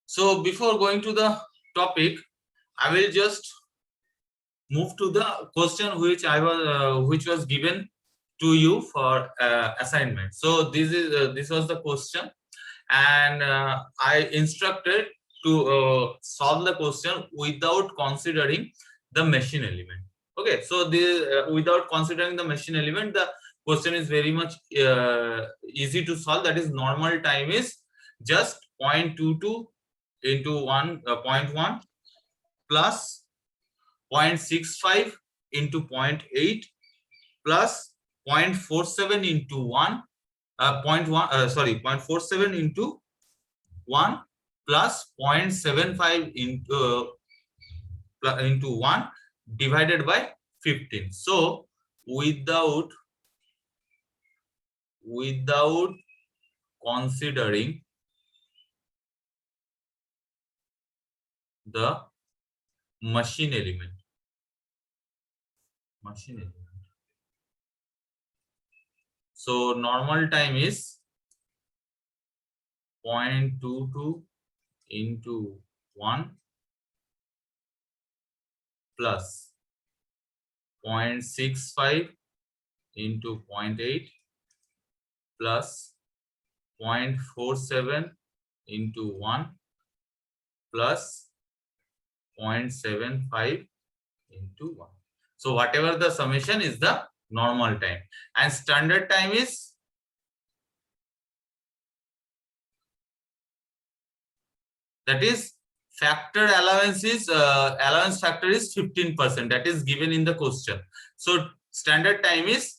So before going to the topic, I will just move to the question which was given to you for assignment. So this was the question, and I instructed to solve the question without considering the machine element. Okay, so without considering the machine element, the question is very much easy to solve. That is, normal time is just 0.22 into 0.1 plus 0.65 into 0.8 plus 0.47 into 1 0.47 into 1 plus 0.75 into 1 divided by 15. So without considering the machine element, so normal time is 0.22 into 1 plus 0.65 into 0.8 plus 0.47 into 1 plus 0.75 into 1. So whatever the summation is the normal time, and standard time is factor allowance factor is 15%. That is given in the question. So standard time is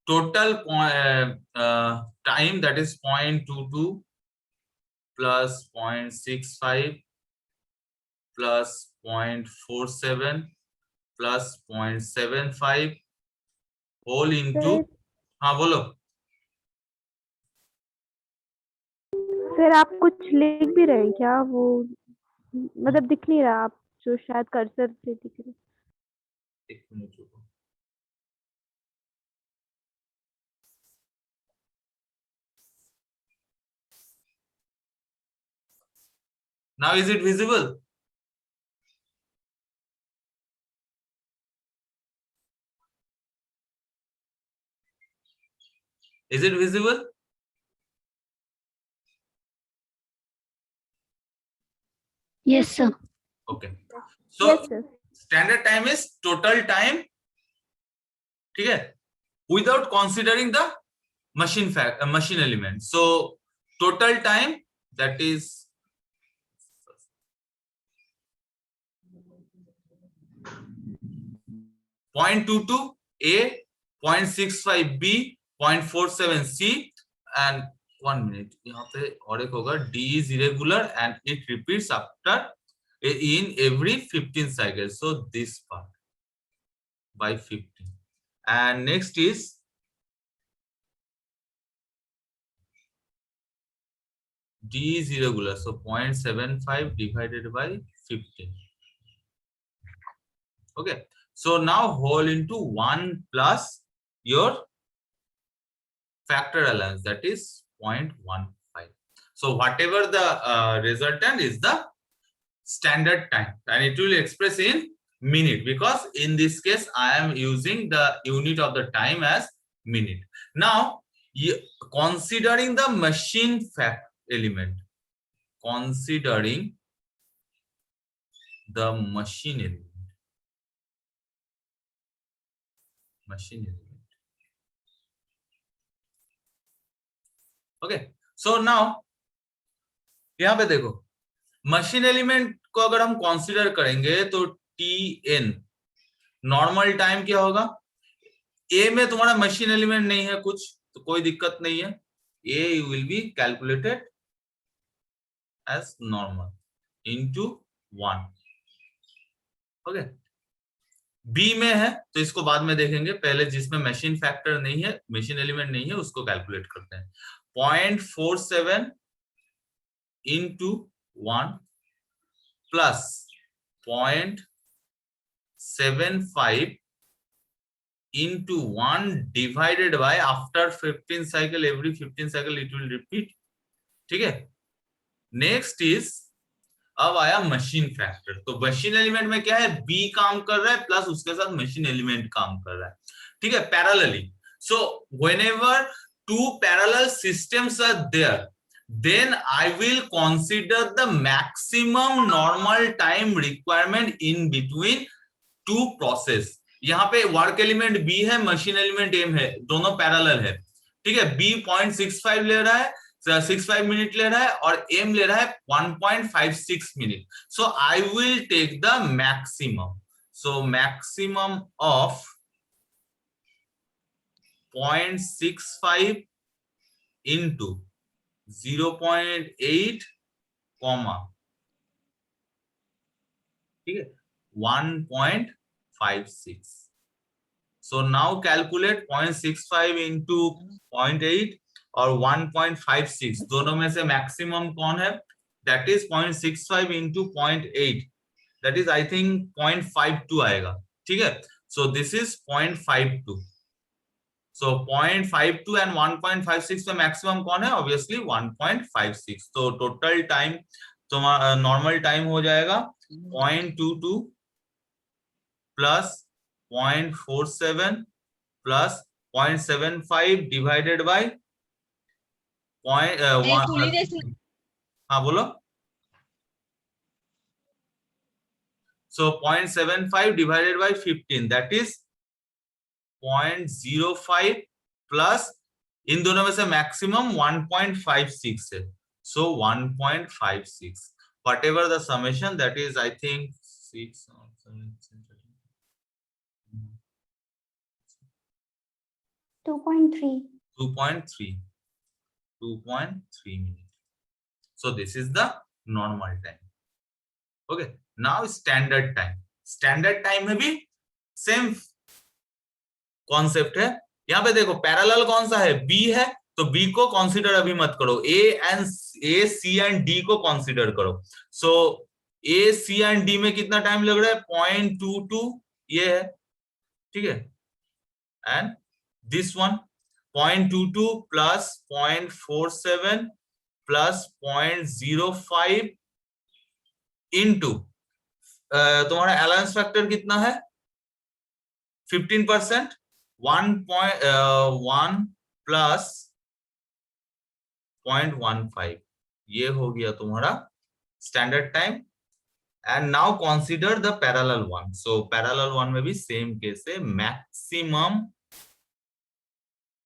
total time, that is 0.22 plus 0.65 plus 0.47 plus 0.75 whole into हाँ बोलो sir. आप कुछ लिख भी रहे हैं क्या? वो मतलब दिख नहीं रहा, आप जो शायद कर्सर से दिख रहे। एक मिनट रुको। Now is it visible? Is it visible? Yes, sir. Okay. So Yes, sir. standard time is total time, ठीक है, without considering the machine element. So total time, that is 0.22 A, 0.65 B, 0.47 C, and 1 minute. यहाँ पे और एक होगा D is irregular and it repeats after in every 15 cycles. So this part by 15. And next is D is irregular, so 0.75 divided by 15. Okay, so now whole into 1 plus your factor allowance, that is 0.15. So whatever the resultant is the standard time, and it will express in minute, because in this case I am using the unit of the time as minute. Now considering the machine element, considering the machine element, okay. So now यहाँ पे देखो, machine element को अगर हम consider करेंगे तो Tn normal time क्या होगा? ए में तुम्हारा मशीन एलिमेंट नहीं है कुछ, तो कोई दिक्कत नहीं है, A will be calculated as normal into 1. Okay, B में है तो इसको बाद में देखेंगे, पहले जिसमें मशीन फैक्टर नहीं है, मशीन एलिमेंट नहीं है, उसको कैलकुलेट करते हैं. 0.47 into 1 plus 0.75 into 1 divided by, after 15 cycle, every 15 cycle it will repeat. ठीक है, नेक्स्ट इज, अब आया मशीन फैक्टर। तो मशीन एलिमेंट में क्या है, बी काम कर रहा है प्लस उसके साथ मशीन एलिमेंट काम कर रहा है, ठीक है, parallelly. So whenever two parallel systems are there, then I will consider the maximum normal time requirement in between two process। यहाँ पे वर्क एलिमेंट बी है, मशीन एलिमेंट एम है, दोनों पैरेलल है, ठीक है। बी 0.65 ले रहा है, 65 मिनट ले रहा है, और एम ले रहा है 1.56 minute. So I will take the maximum, so maximum of 0.65 into 0.8 comma, ठीक है, 1.56। so now calculate 0.65 into 0.8 और 1.56 दोनों में से मैक्सिमम कौन है, that is 0.65 into 0.8, that is I think 0.52 आएगा, ठीक है। so this is 0.52, so 0.52 and 1.56 में मैक्सिमम कौन है, ऑब्वियसली 1.56। तो टोटल टाइम तुम्हारा नॉर्मल टाइम हो जाएगा 0.22 प्लस 0.47 प्लस 0.75 डिवाइडेड बाय हाँ बोलो। so 0.75 divided by 15, that is 0.05 plus इन दोनों में से मैक्सिमम 1.56 है, so 1.56 whatever the summation, that is I think 6 or 7, 2.3 minutes। so this is the normal time। okay, now standard time। standard time में भी same concept है। यहाँ पे देखो पैरेलल कौन सा है, बी है, तो बी को कंसीडर अभी मत करो, ए सी एंड डी को कंसीडर करो। सो ए सी एंड डी में कितना टाइम लग रहा है, 0.22 ये है, ठीक है, and this one 0.22 plus 0.47 plus 0.05 into तुम्हारा अलाउंस फैक्टर कितना है 15%, 1 प्लस 0.15, ये हो गया तुम्हारा standard time. And now consider the parallel one. So parallel one में भी सेम केस है, मैक्सिमम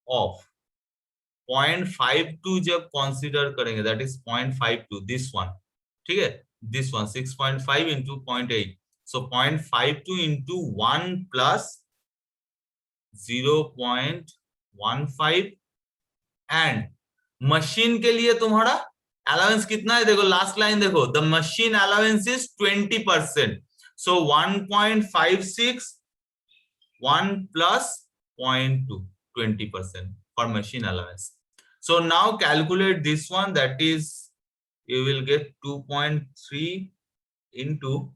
ऑफ 0.52 जब कंसीडर करेंगे, दैट इज 0.52, दिस वन, ठीक है, this one 6.5 into 0.8, so 0.52 into 1 plus 0.15 and machine के लिए तुम्हारा अलाउंस कितना है, देखो लास्ट लाइन देखो, the machine allowance is 20%, so 1.56 1 plus 0.2, 20% for machine allowance। so now calculate this one, that is you will get 2.3 into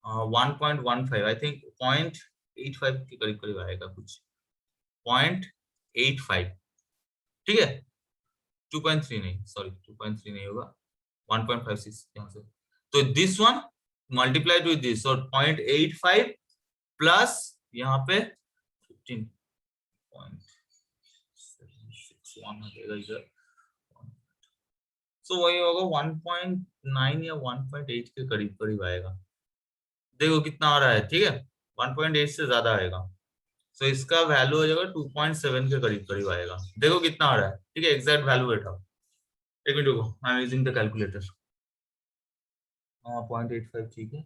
1.15, I think 0.85 के करीब करीब आएगा कुछ, 0.85, ठीक है, 2.3 नहीं, सॉरी 2.3 नहीं होगा, 1.56 यहाँ से, तो this one multiplied with this, और 0.85 प्लस यहाँ पे 15.61 हो जाएगा इधर, सो वही होगा 1.9 या 1.8 के करीब करीब आएगा, देखो कितना आ रहा है, ठीक है, 1.8 से ज्यादा आएगा, सो इसका वैल्यू हो जाएगा 2.7 के करीब करीब आएगा, देखो कितना आ रहा है, ठीक है, एग्जैक्ट वैल्यू बैठाओ, एक मिनट रुको, I am using the calculator. 0.85 ठीक है,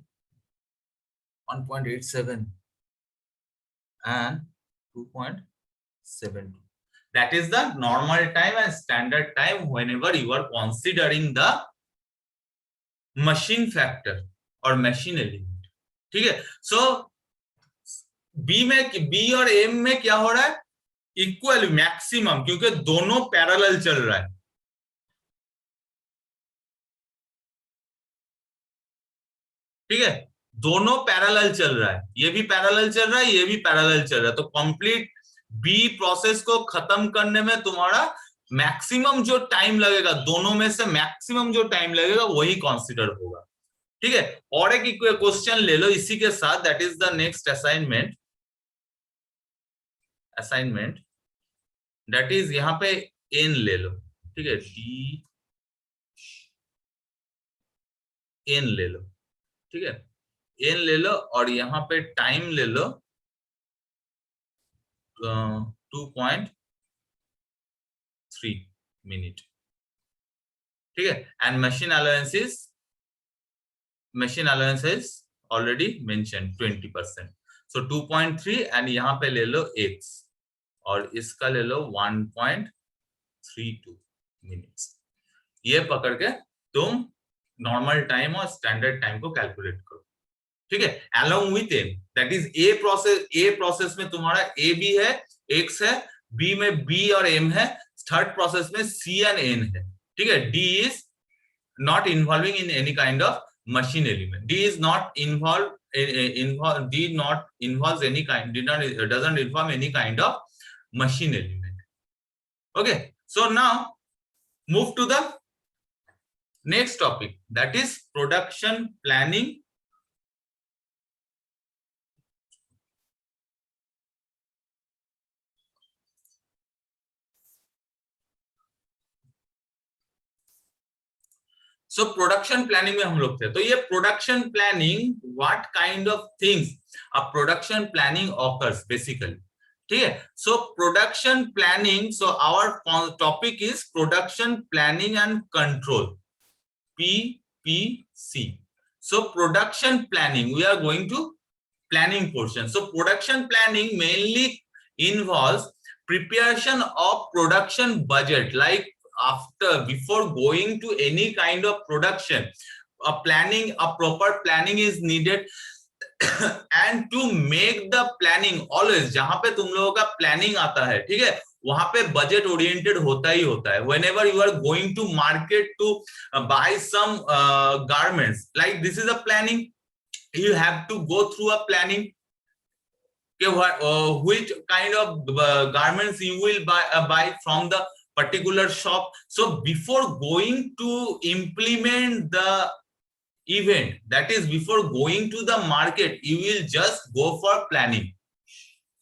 1.87 and 2.72, that is the normal time and standard time whenever you are considering the machine factor or machine element, ठीक है। सो बी में, बी और एम में क्या हो रहा है, इक्वल मैक्सिमम, क्योंकि दोनों पैरेलल चल रहा है, ठीक है, दोनों पैरेलल चल रहा है, ये भी पैरेलल चल रहा है, ये भी पैरेलल चल रहा है, तो कंप्लीट बी प्रोसेस को खत्म करने में तुम्हारा मैक्सिमम जो टाइम लगेगा, दोनों में से मैक्सिमम जो टाइम लगेगा वही कंसीडर होगा, ठीक है। और एक क्वेश्चन ले लो इसी के साथ, that is the next assignment, that is यहाँ पे एन ले लो, ठीक है, डी एन ले लो, ठीक है, एन ले लो और यहाँ पे टाइम ले लो 2.3 मिनट, ठीक है। And machine allowance is already mention 20%, so 2.3 and यहाँ पे ले लो x और इसका ले लो 1.32 मिनट्स। ये पकड़ के तुम नॉर्मल टाइम और स्टैंडर्ड टाइम को कैलकुलेट करो, ठीक है, along with m, that is a process में तुम्हारा a भी है, x है, b में b और m है, थर्ड प्रोसेस में c एंड n है, ठीक है। d is not involving in any kind of machine element, d is not involved doesn't involve any kind of machine element. Okay, so now move to the next topic, that is production planning. So production planning में हम लोग थे, तो ये production planning, what kind of things a production planning occurs basically, ठीक है। So production planning, so our topic is production planning and control, PPC. So production planning, we are going to planning portion. So production planning mainly involves preparation of production budget, like before going to any kind of production, a proper planning is needed. And to make the planning, always जहां पे तुम लोगों का planning आता है, ठीक है, वहां पे budget oriented होता ही होता है. Whenever you are going to market to buy some garments, like this is a planning, you have to go through a planning. Which kind of garments you will buy from the particular shop. So before going to implement the event, that is before going to the market, you will just go for planning.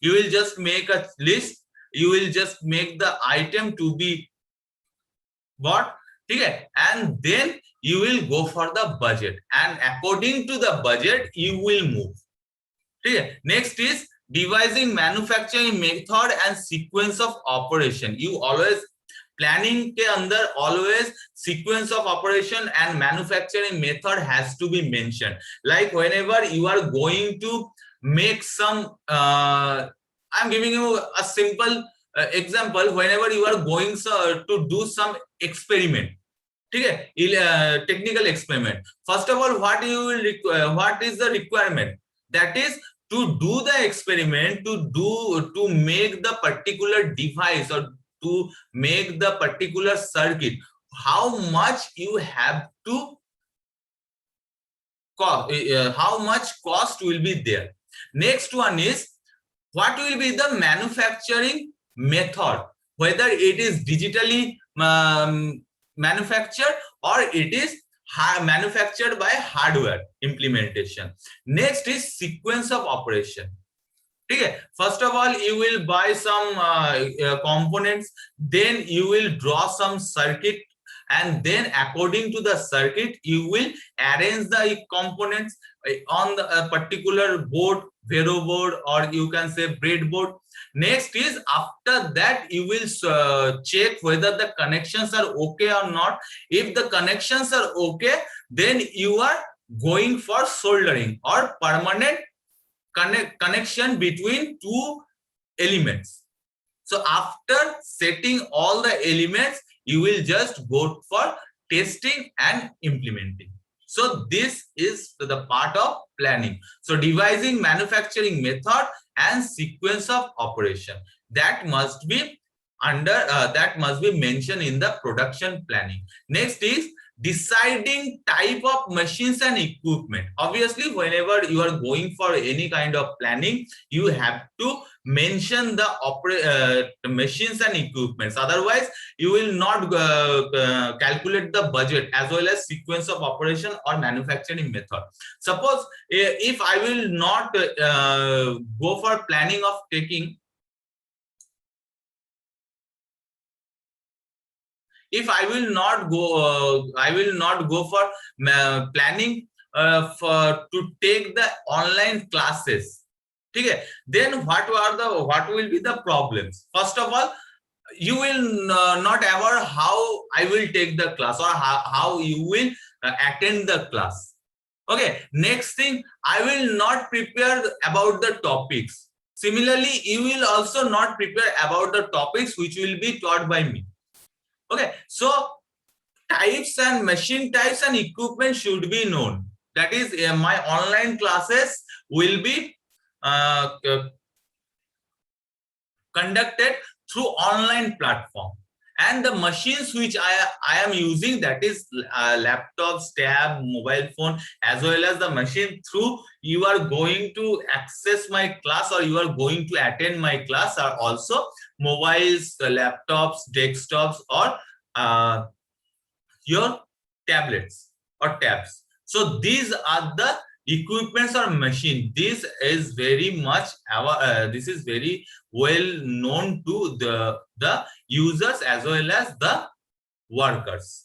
You will just make a list, you will just make the item to be bought, okay, and then you will go for the budget, and according to the budget you will move, okay. Next is devising manufacturing method and sequence of operation. You always planning के अंदर always sequence of operation and manufacturing method has to be mentioned. Like whenever you are going to make some, I'm giving you a simple example. Whenever you are going to do some experiment, okay, technical experiment. First of all, what is the requirement? That is to do the experiment, to make the particular device or to make the particular circuit, how much you have to cost, how much cost will be there. Next one is what will be the manufacturing method, whether it is digitally manufactured or it is manufactured by hardware implementation. Next is sequence of operation. Okay, first of all you will buy some components, then you will draw some circuit, and then according to the circuit you will arrange the components on the particular board, Vero board, or you can say breadboard. Next is after that you will check whether the connections are okay or not. If the connections are okay, then you are going for soldering or permanent connection between two elements. So after setting all the elements, you will just go for testing and implementing. So this is the part of planning. So devising manufacturing method and sequence of operation, that must be mentioned in the production planning. Next is deciding type of machines and equipment. Obviously, whenever you are going for any kind of planning, you have to mention the machines and equipments. Otherwise, you will not calculate the budget as well as sequence of operation or manufacturing method. Suppose if I will not go for planning of taking, if I will not go for planning to take the online classes, okay, then what will be the problems? First of all, you will not aware how I will take the class or how you will attend the class. Okay, next thing, I will not prepare about the topics. Similarly, you will also not prepare about the topics which will be taught by me. Okay, so types and machine types and equipment should be known. That is, my online classes will be conducted through online platform, and the machines which I am using, that is laptops, tab, mobile phone, as well as the machine through you are going to access my class or you are going to attend my class are also mobiles, laptops, desktops, or your tablets or tabs. So these are the equipments or machine. This is very much this is very well known to the users as well as the workers.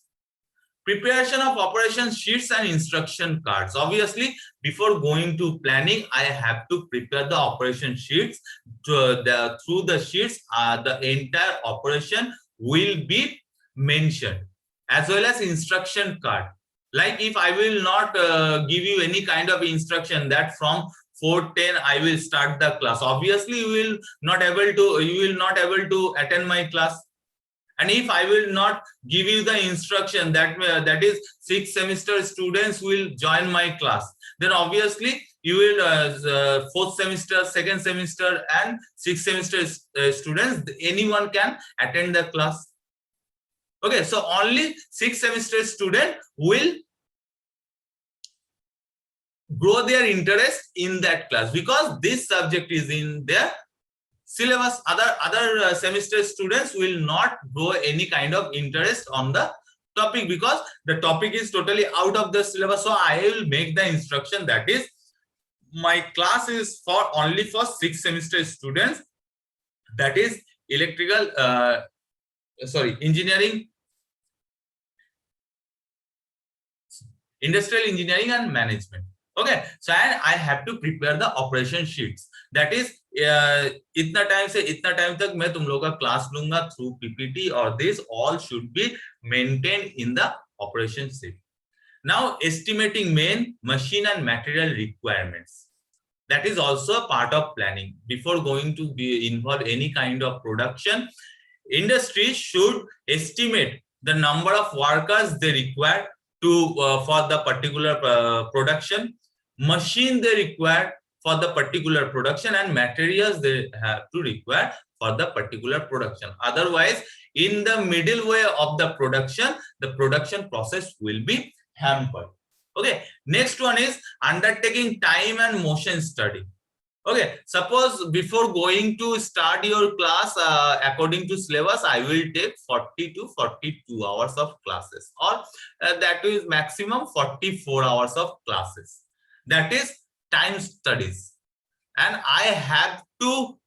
Preparation of operation sheets and instruction cards. Obviously, before going to planning, I have to prepare the operation sheets. Through the sheets, the entire operation will be mentioned, as well as instruction card. Like if I will not give you any kind of instruction that from 4:10 I will start the class, obviously you will not able to attend my class. And if I will not give you the instruction that is 6th semester students will join my class, then obviously you will 4th semester, 2nd semester, and 6th semester students, anyone can attend the class. Okay, so only 6th semester student will grow their interest in that class because this subject is in their syllabus. Other semester students will not grow any kind of interest on the topic because the topic is totally out of the syllabus. So I will make the instruction that is my class is only for 6th semester students, that is engineering, industrial engineering and management. Okay, so and I have to prepare the operation sheets. That is इतना time से इतना time तक मैं तुम लोगों का class लूंगा through PPT, or this all should be maintained in the operation sheet. Now estimating main, machine and material requirements. That is also a part of planning. Before going to be involved any kind of production, industry should estimate the number of workers they require to for the particular production, machine they require for the particular production, and materials they have to require for the particular production. Otherwise, in the middle way of the production process will be hampered. Okay, next one is undertaking time and motion study. Okay, suppose before going to start your class, according to syllabus, I will take 40 to 42 hours of classes, or that is maximum 44 hours of classes. That is time studies, and I have to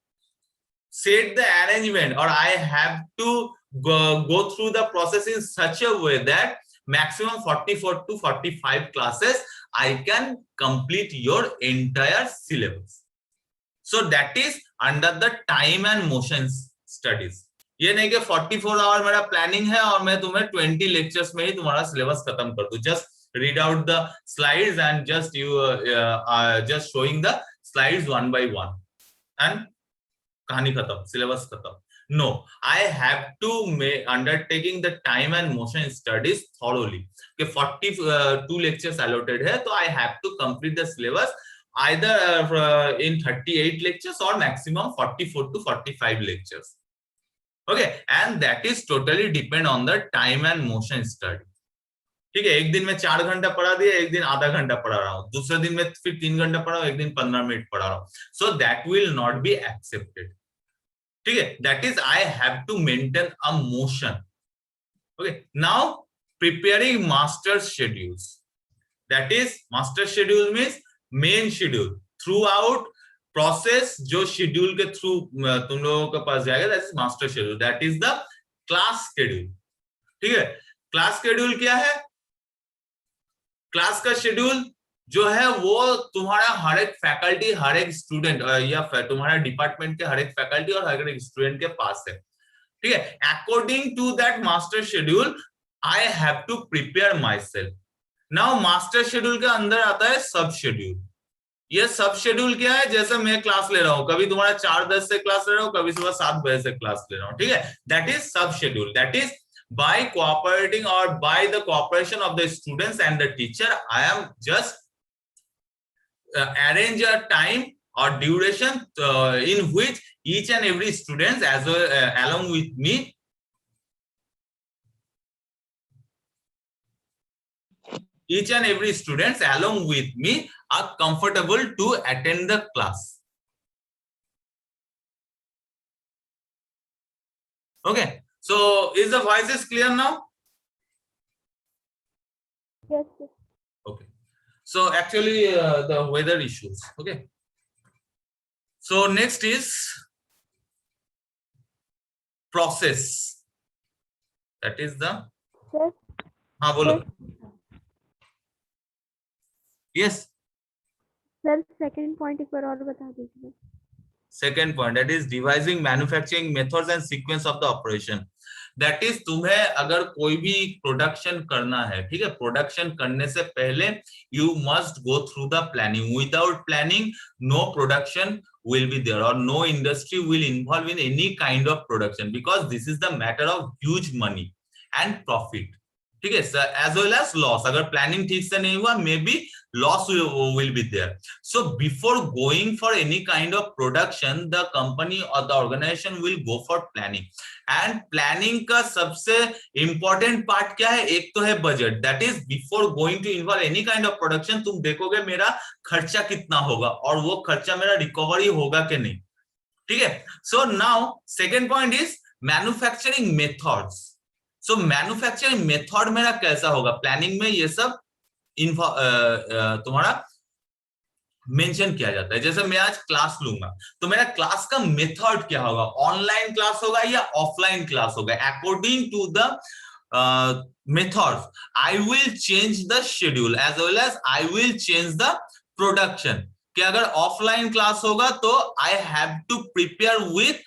set the arrangement, or I have to go through the process in such a way that maximum 44 to 45 classes I can complete your entire syllabus. So that is under the time and motion studies. ये नहीं कि 44 our मेरा planning है और मैं तुम्हें 20 lectures में ही तुम्हारा सिलेबस खत्म कर दूं. Just read out the slides and just just showing the slides one by one and कहानी खत्म, सिलेबस खत्म. No, I have to undertaking the time and motion studies thoroughly. Okay, 42 lectures allotted है, तो I have to complete the syllabus either in 38 lectures or maximum 44 to 45 lectures. Okay, and that is totally depend on the time and motion study. ठीक है, एक दिन में 4 घंटा पढ़ा दिया, एक दिन आधा घंटा पढ़ा रहा हूँ, दूसरे दिन में फिर 3 घंटा पढ़ा हूँ, एक दिन 15 मिनट पढ़ा रहा हूँ, so that will not be accepted. ठीक है, that is I have to maintain a motion. Okay, now preparing master schedules, that is master schedule means main schedule throughout process, जो शेड्यूल के through तुम लोगों के पास जाएगा, that is master schedule, that is the class schedule. ठीक है, class schedule क्या है? क्लास का शेड्यूल जो है वो तुम्हारा हर एक फैकल्टी, हर एक स्टूडेंट या तुम्हारा डिपार्टमेंट के हर एक फैकल्टी और हर एक स्टूडेंट के पास है। ठीक है, according to that master schedule I have to prepare myself. Now master schedule के अंदर आता है सब शेड्यूल। ये सब शेड्यूल क्या है? जैसे मैं क्लास ले रहा हूँ, कभी तुम्हारा 4:10 से क्लास ले रहा हूँ, कभी सुबह 7 बजे से क्लास ले रहा हूँ। ठीक है, दैट इज सब schedule. That is by cooperating or by the cooperation of the students and the teacher, I am just arrange a time or duration in which each and every student as well along with me are comfortable to attend the class. Okay, so is the voices clear now? Yes, sir. Okay, so actually the weather issues. Okay, so next is process, that is the Sir, हाँ बोलो। Yes, sir second point एक बार और बता दीजिए। second point, that is devising manufacturing methods and sequence of the operation. That is तुम्हें अगर कोई भी प्रोडक्शन करना है, ठीक है, प्रोडक्शन करने से पहले you must go through the planning. Without planning no production will be there or no industry will involve in any kind of production, because this is the matter of huge money and profit. ठीक है, as well as loss. अगर planning ठीक से नहीं हुआ, may be loss will be there. So before going for any kind of production, the company or the organization will go for planning. And planning का सबसे important part क्या है? एक तो है budget. That is before going to involve any kind of production, तुम देखोगे मेरा खर्चा कितना होगा और वो खर्चा मेरा रिकवरी होगा कि नहीं। ठीक है, so now second point is manufacturing methods. So manufacturing method मेरा कैसा होगा? प्लानिंग में ये सब तुम्हारा मेंशन किया जाता है। जैसे मैं आज क्लास लूंगा तो मेरा क्लास का मेथड क्या होगा? ऑनलाइन क्लास होगा या ऑफलाइन क्लास होगा? According to the methods I will change the schedule as well as I will change the production. कि अगर ऑफलाइन क्लास होगा तो I have to prepare with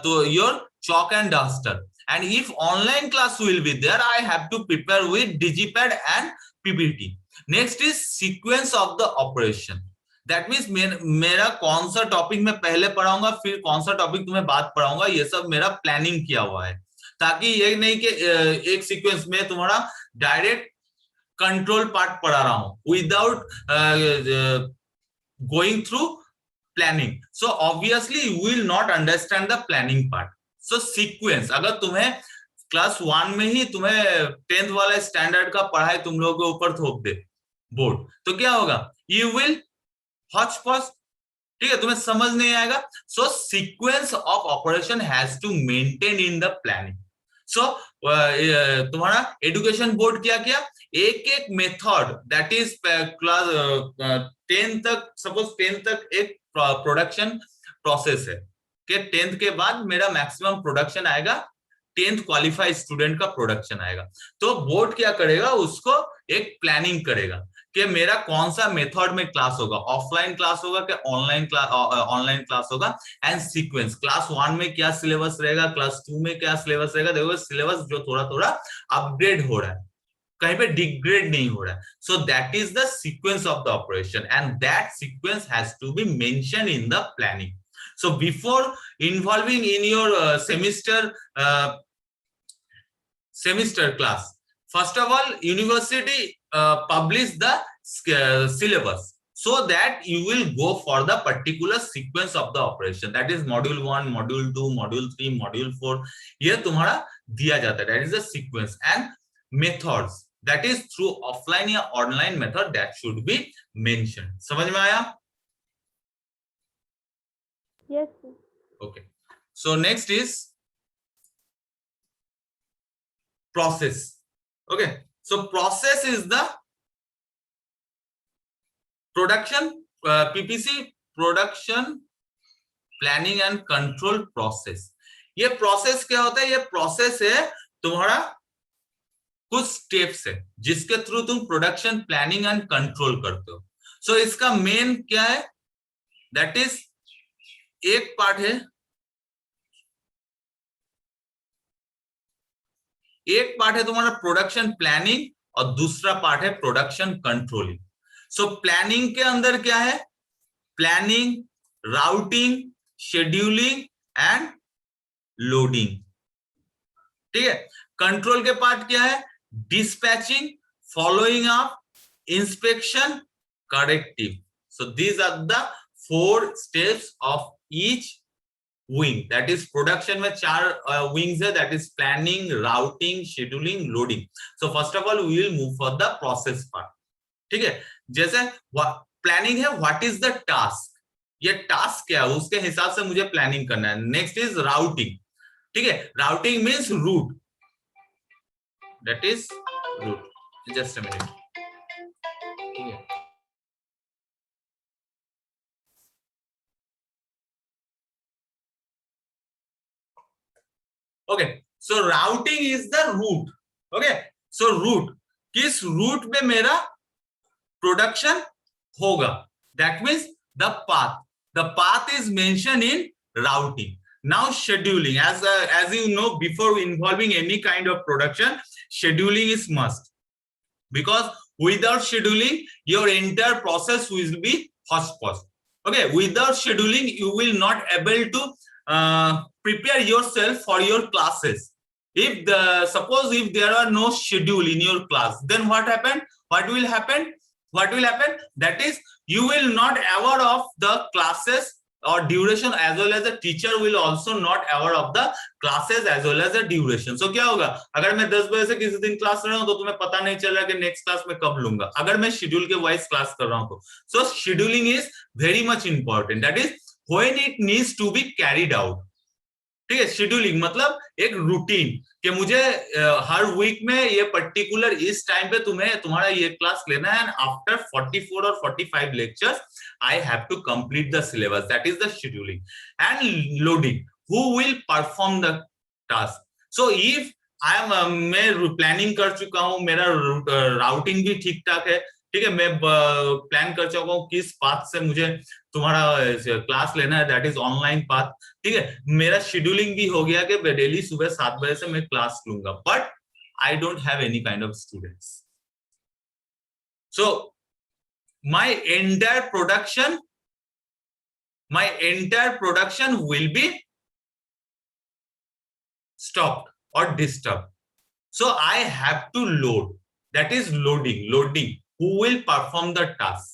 तो your chalk and duster, and if online class will be there, I have to prepare with digipad and ppt. Next is sequence of the operation. That means मेरा कौन सा topic मैं पहले पढ़ाऊंगा, फिर कौन सा टॉपिक तुम्हें बाद पढ़ाऊंगा, ये सब मेरा प्लानिंग किया हुआ है, ताकि ये नहीं कि एक सीक्वेंस में तुम्हारा डायरेक्ट कंट्रोल पार्ट पढ़ा रहा हूं without going through planning. So obviously you will not understand the planning part. So sequence, अगर तुम्हें क्लास 1 में ही तुम्हें 10th वाला स्टैंडर्ड का पढ़ाई तुम लोगों के ऊपर थोप दे बोर्ड, तो क्या होगा? You will hodgepodge. ठीक है, तुम्हें समझ नहीं आएगा. So sequence of operation has to maintain in the planning. So तुम्हारा एजुकेशन बोर्ड क्या किया? एक एक मेथड, दैट इज क्लास 10 तक, सपोज 10 तक एक प्रोडक्शन प्रोसेस है कि 10th के बाद मेरा मैक्सिमम प्रोडक्शन आएगा, 10th क्वालिफाइड स्टूडेंट का प्रोडक्शन आएगा. तो बोर्ड क्या करेगा? उसको एक प्लानिंग करेगा कि मेरा कौन सा मेथड में क्लास होगा, ऑफलाइन क्लास होगा कि ऑनलाइन क्लास होगा, एंड सीक्वेंस क्लास 1 में क्या सिलेबस रहेगा, क्लास 2 में क्या सिलेबस रहेगा. देखो सिलेबस जो थोड़ा थोड़ा अपग्रेड हो रहा है, कहीं पे डिग्रेड नहीं हो रहा है. So that is the sequence of the operation and that sequence has to be mention in the planning. So before involving in your semester class, first of all university publish the syllabus so that you will go for the particular sequence of the operation, that is module 1, module 2, module 3, module 4. ये तुम्हारा दिया जाता है, that is the sequence and methods. that is through offline या online method that should be mentioned. समझ में आया? Yes, sir. Okay. So next is process. Okay. So process is the production PPC production planning and control process. ये process क्या होता है? ये process है तुम्हारा कुछ स्टेप्स है जिसके थ्रू तुम प्रोडक्शन प्लानिंग एंड कंट्रोल करते हो. सो इसका मेन क्या है? दैट इज एक पार्ट है, एक पार्ट है तुम्हारा प्रोडक्शन प्लानिंग और दूसरा पार्ट है प्रोडक्शन कंट्रोलिंग. सो प्लानिंग के अंदर क्या है? Planning, routing, scheduling and loading. ठीक है. कंट्रोल के पार्ट क्या है? Dispatching, following up, inspection, corrective. So these are the 4 steps of each wing. That is production में 4 विंग्स है, that is planning, routing, scheduling, loading. So first of all we will move for the process part. ठीक है. जैसे planning है, what is the task, ये task क्या है उसके हिसाब से मुझे प्लानिंग करना है. Next is routing. ठीक है. Routing means route, that is route. Just a minute. ठीक है. Okay. So routing is the route. Okay. So route, किस रूट पे मेरा प्रोडक्शन होगा, that means the path. The path is mentioned in routing. Now scheduling, as you know, before involving any kind of production, scheduling is must, because without scheduling your entire process will be hotspot. Okay, without scheduling you will not able to prepare yourself for your classes. If suppose if there are no schedule in your class, then what happened? What will happen? That is, you will not aware of the classes or duration, as well as the teacher will also not aware of the classes as well as the duration. So क्या होगा? अगर मैं 10 बजे से किसी दिन class ले रहा हूँ तो तुम्हें पता नहीं चल रहा कि नेक्स्ट क्लास में कब लूंगा. अगर मैं शेड्यूल के वाइज क्लास कर रहा हूँ तो so scheduling is very much important. That is when it needs to be carried out. ठीक है. शेड्यूलिंग मतलब एक रूटीन कि मुझे हर वीक में ये पर्टिकुलर इस टाइम पे तुम्हारा ये क्लास लेना है, एंड आफ्टर 44 और 45 lectures I have to complete the syllabus. That is the scheduling. And loading, who will perform the task. So if I am मैं प्लानिंग कर चुका हूं, मेरा राउटिंग भी ठीक ठाक है. ठीक है. मैं प्लान कर चुका हूँ किस पाथ से मुझे तुम्हारा क्लास लेना है, दैट इज ऑनलाइन पाथ. ठीक है. मेरा शेड्यूलिंग भी हो गया कि डेली सुबह 7 बजे से मैं क्लास लूंगा, but I don't have any kind of students. So my entire production will be stopped और disturb. So I have to load, that is loading. Who will perform the task?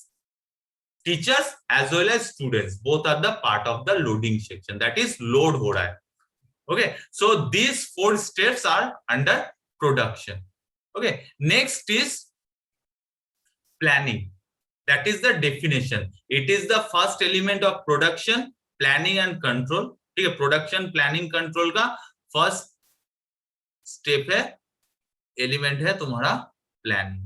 Teachers as well as students, both are the part of the loading section. That is load हो रहा है. Okay, so these 4 steps are under production. Okay, next is planning. That is the definition. It is the first element of production, planning and control. ठीक है. Production planning control का first step है, element है तुम्हारा planning.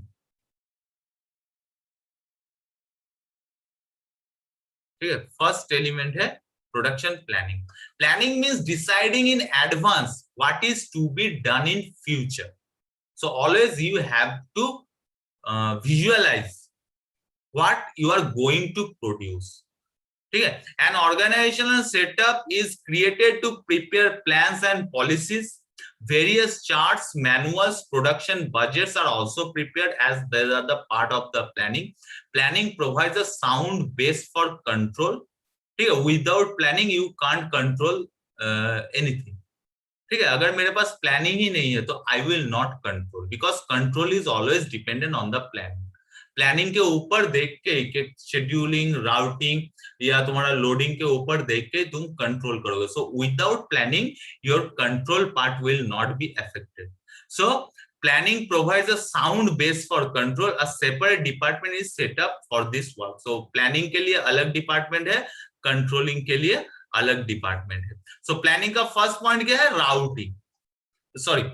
First element है production planning. Planning means deciding in advance what is to be done in future. So always you have to visualise what you are going to produce. ठीक है. An organisational setup is created to prepare plans and policies. Various charts, manuals, production budgets are also prepared as they are the part of the planning. Planning provides a sound base for control. ठीक है. Without planning you can't control anything. ठीक है. अगर मेरे पास planning ही नहीं है तो I will not control, because control is always dependent on the planning. Planning के ऊपर देख के शेड्यूलिंग, राउटिंग या तुम्हारा लोडिंग के ऊपर देख के तुम कंट्रोल करोगे. So without planning your control part will not be affected. So planning provides a sound base for control. A separate department is set up for this work. So planning के लिए अलग department है, controlling के लिए अलग department है. So planning का first point क्या है? Routing. Sorry,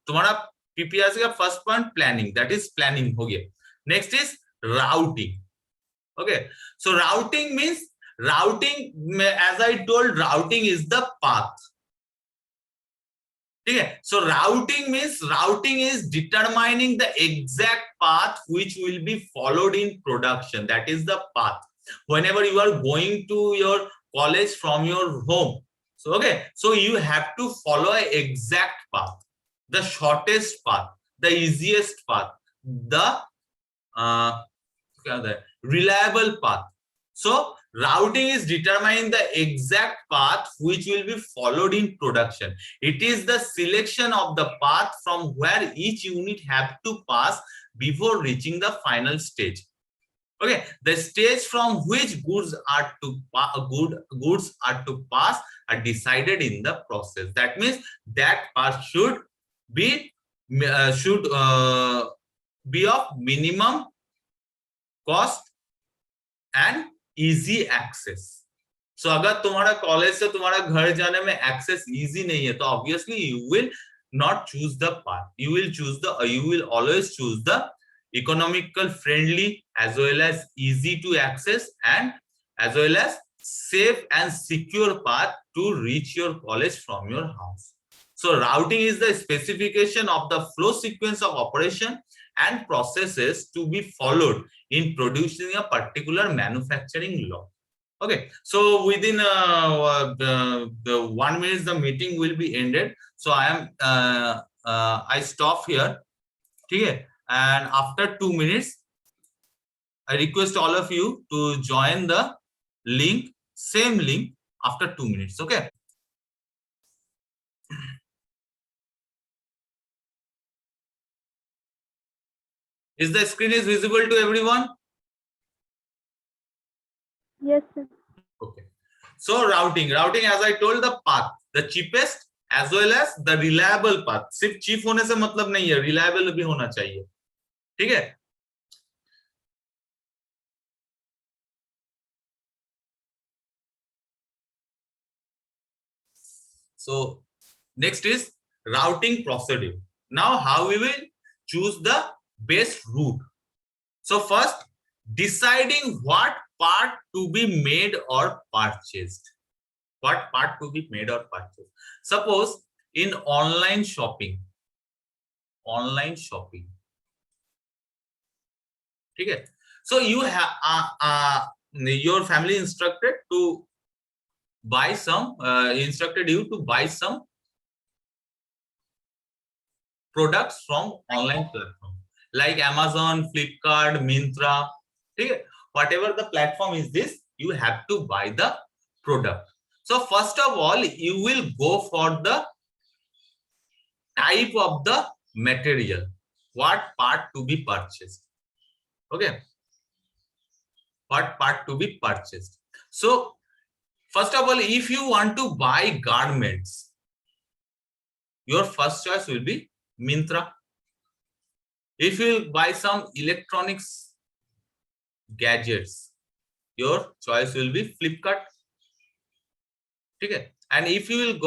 तुम्हारा PPRC का first point planning, that is planning हो गया. Next is routing. Okay, so routing means as I told, routing is the path. Okay, so routing is determining the exact path which will be followed in production. That is the path. Whenever you are going to your college from your home, so okay, so you have to follow an exact path, the shortest path, the easiest path, the reliable path. So routing is determining the exact path which will be followed in production. It is the selection of the path from where each unit have to pass before reaching the final stage. Okay, the stage from which goods are to pass are decided in the process. That means that path should be of minimum cost and easy access. So अगर तुम्हारा college से तुम्हारा घर जाने में access easy नहीं है तो obviously you will not choose the path. You will always choose the economical friendly as well as easy to access and as well as safe and secure path to reach your college from your house. So routing is the specification of the flow sequence of operation and processes to be followed in producing a particular manufacturing lot. Okay, so within the 1 minute the meeting will be ended. So I stop here. Okay, and after 2 minutes I request all of you to join the link, same link after 2 minutes. Okay. Is the screen is visible to everyone? Yes, sir. Okay. So routing as I told, the path, the cheapest as well as the reliable path. सिर्फ cheap होने से मतलब नहीं है, reliable भी होना चाहिए. ठीक है? So next is routing procedure. Now how we will choose the best route. So first, deciding what part to be made or purchased. What part to be made or purchased. Suppose in online shopping. Okay. So you have your family instructed to buy some instructed you to buy some products from online platform like Amazon, Flipkart, Myntra. Okay. Whatever the platform is this, you have to buy the product. So first of all, you will go for the type of the material, what part to be purchased. Okay, what part to be purchased. So first of all, if you want to buy garments, your first choice will be Myntra. If you buy some electronics gadgets, your choice will be Flipkart. Okay, and if you will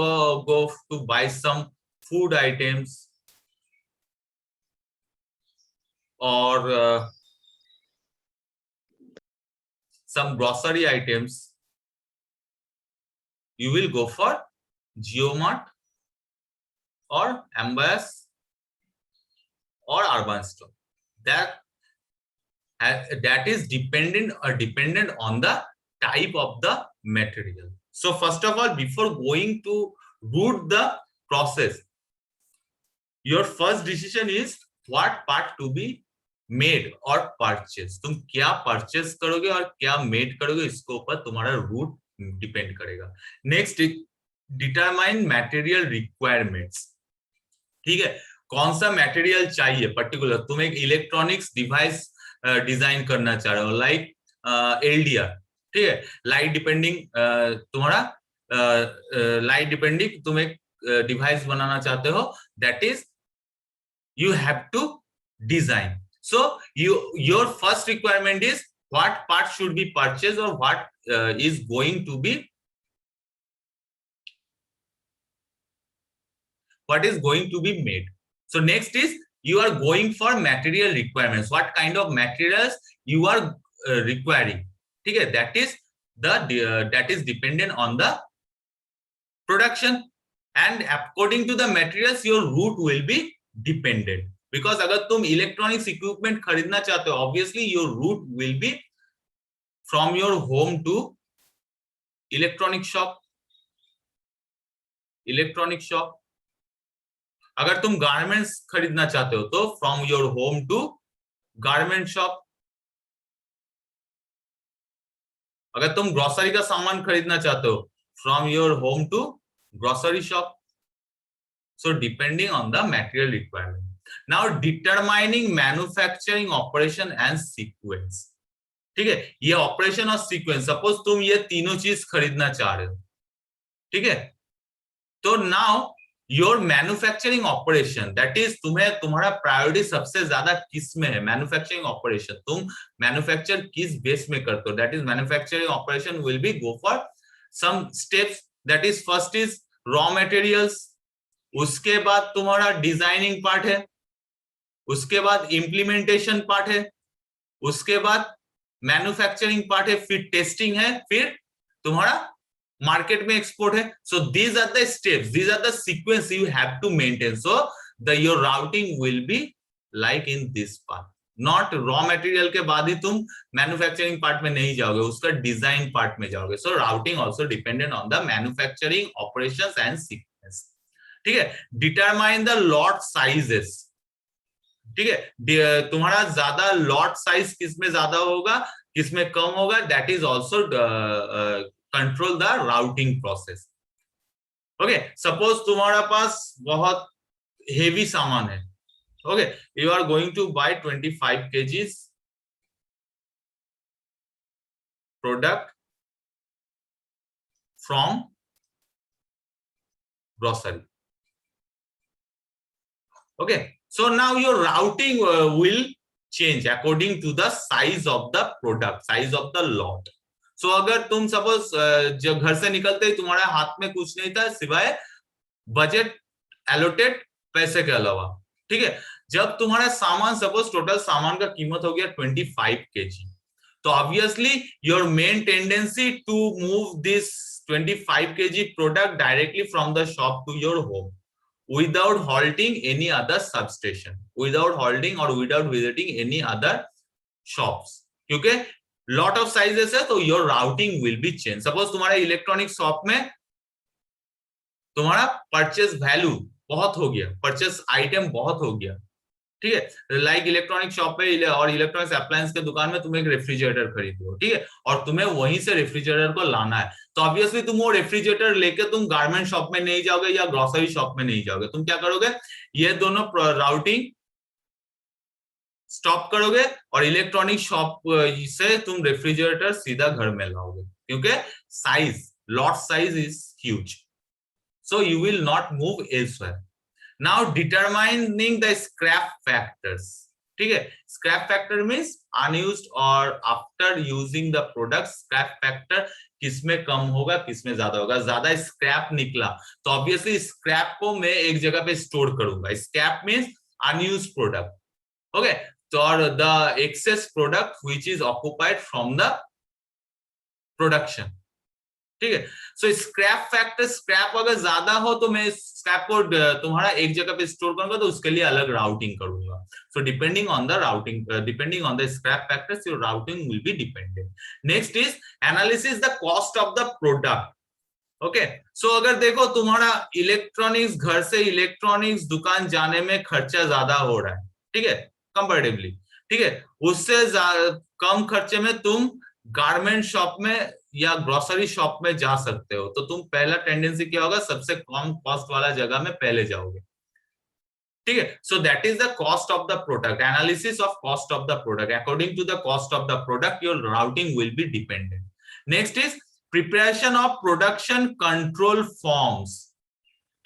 go to buy some food items or some grocery items, you will go for JioMart or Ambas or Urban Store. That is dependent on the type of the material. So first of all, before going to route the process, your first decision is what part to be made or purchased. तुम क्या purchase करोगे और क्या made करोगे, इसके ऊपर तुम्हारा route depend करेगा. Next, determine material requirements. ठीक है, कौन सा मटेरियल चाहिए पर्टिकुलर. तुम एक इलेक्ट्रॉनिक्स डिवाइस डिजाइन करना चाह रहे हो लाइक LDR. ठीक है, लाइट डिपेंडिंग तुम्हारा लाइट डिपेंडिंग तुम एक डिवाइस बनाना चाहते हो, that is you have to design. So your first requirement is what part should be purchased or what is going to be made. So next is you are going for material requirements. What kind of materials you are requiring? Okay, that is dependent on the production, and according to the materials your route will be dependent. Because अगर तुम electronics equipment खरीदना चाहते हो, obviously your route will be from your home to electronic shop. अगर तुम garments खरीदना चाहते हो तो from your home to garment shop. अगर तुम ग्रोसरी का सामान खरीदना चाहते हो from your home to grocery shop. So depending on the material requirement. Now determining manufacturing operation and sequence. ठीक है, ये ऑपरेशन और सीक्वेंस, सपोज तुम ये तीनों चीज खरीदना चाह रहे हो, ठीक है, तो now your manufacturing operation, that is तुम्हारा प्रायोरिटी सबसे ज्यादा किस में है? Manufacturing operation. तुम मैन्युफैक्चर किस बेस में करते हो? That is manufacturing operation will be go for some steps. That is first is raw materials, उसके बाद तुम्हारा डिजाइनिंग पार्ट है, उसके बाद इम्प्लीमेंटेशन पार्ट है, उसके बाद मैन्युफैक्चरिंग पार्ट है, फिर टेस्टिंग है, फिर तुम्हारा मार्केट में एक्सपोर्ट है. So these are the steps, these are the sequence you have to maintain. So your routing will be like in this part. Not raw material के बाद ही तुम मैन्युफैक्चरिंग पार्ट में नहीं जाओगे, उसका डिजाइन पार्ट में जाओगे. So routing also dependent on the manufacturing operations and sequence. ठीक है, डिटरमाइन द लॉट साइजेस. ठीक है, तुम्हारा ज्यादा लॉट साइज किसमें ज्यादा होगा, किसमें कम होगा, that is also control the routing process. Okay, suppose तुम्हारा पास बहुत हेवी सामान है. Okay, you are going to buy 25 kgs product from grocery. Okay, so now your routing will change according to the size of the product, size of the lot. So अगर तुम suppose जब घर से निकलते ही तुम्हारे हाथ में कुछ नहीं था सिवाय बजट एलोटेड पैसे के अलावा, ठीक है, जब तुम्हारा सामान सपोज टोटल सामान का कीमत हो गया 25 kg, तो obviously your main tendency to move this 25 kg product directly from the shop to your home without halting any other substation, without halting or without visiting any other shops. क्योंकि lot of sizes है तो your routing will be changed. Suppose तुम्हारा electronic shop में तुम्हारा purchase value बहुत हो गया, purchase item बहुत हो गया, ठीक है, लाइक इलेक्ट्रॉनिक शॉप पे और इलेक्ट्रॉनिक्स अप्लायंस के दुकान में तुम एक रेफ्रिजरेटर खरीदते हो, ठीक है, और तुम्हें वहीं से रेफ्रिजरेटर को लाना है, तो ऑब्वियसली तुम वो रेफ्रिजरेटर लेके तुम गारमेंट शॉप में नहीं जाओगे या ग्रोसरी शॉप में नहीं जाओगे. तुम क्या करोगे, ये दोनों राउटिंग स्टॉप करोगे और इलेक्ट्रॉनिक शॉप से तुम रेफ्रिजरेटर सीधा घर में लाओगे, क्योंकि size, lot size is huge, so you will not move elsewhere. Now determining the scrap factors. ठीक है, scrap factor means unused or after using the product, scrap factor किसमें कम होगा, किसमें ज्यादा होगा. ज्यादा स्क्रैप निकला तो ऑब्वियसली स्क्रैप को मैं एक जगह पे स्टोर करूंगा. Scrap means unused product. Okay, तो और the excess product which is occupied from the production. ठीक है, सो स्क्रैप फैक्टर, स्क्रैप अगर ज्यादा हो तो मैं स्क्रैप को तुम्हारा एक जगह पे स्टोर करूंगा, तो उसके लिए अलग राउटिंग करूंगा. So depending on the routing, depending on the scrap factors your routing will be dependent. Next is analysis the cost of the product. Okay, so अगर देखो तुम्हारा इलेक्ट्रॉनिक्स, घर से इलेक्ट्रॉनिक्स दुकान जाने में खर्चा ज्यादा हो रहा है, ठीक है, कंपैरेटिवली, ठीक है, उससे कम खर्चे में तुम गारमेंट शॉप में या ग्रोसरी शॉप में जा सकते हो, तो तुम पहला टेंडेंसी क्या होगा, सबसे कम कॉस्ट वाला जगह में पहले जाओगे. ठीक है, so that is the cost of the product, analysis of cost of the product. According to the cost of the product your routing will be dependent. Next is preparation of production control forms.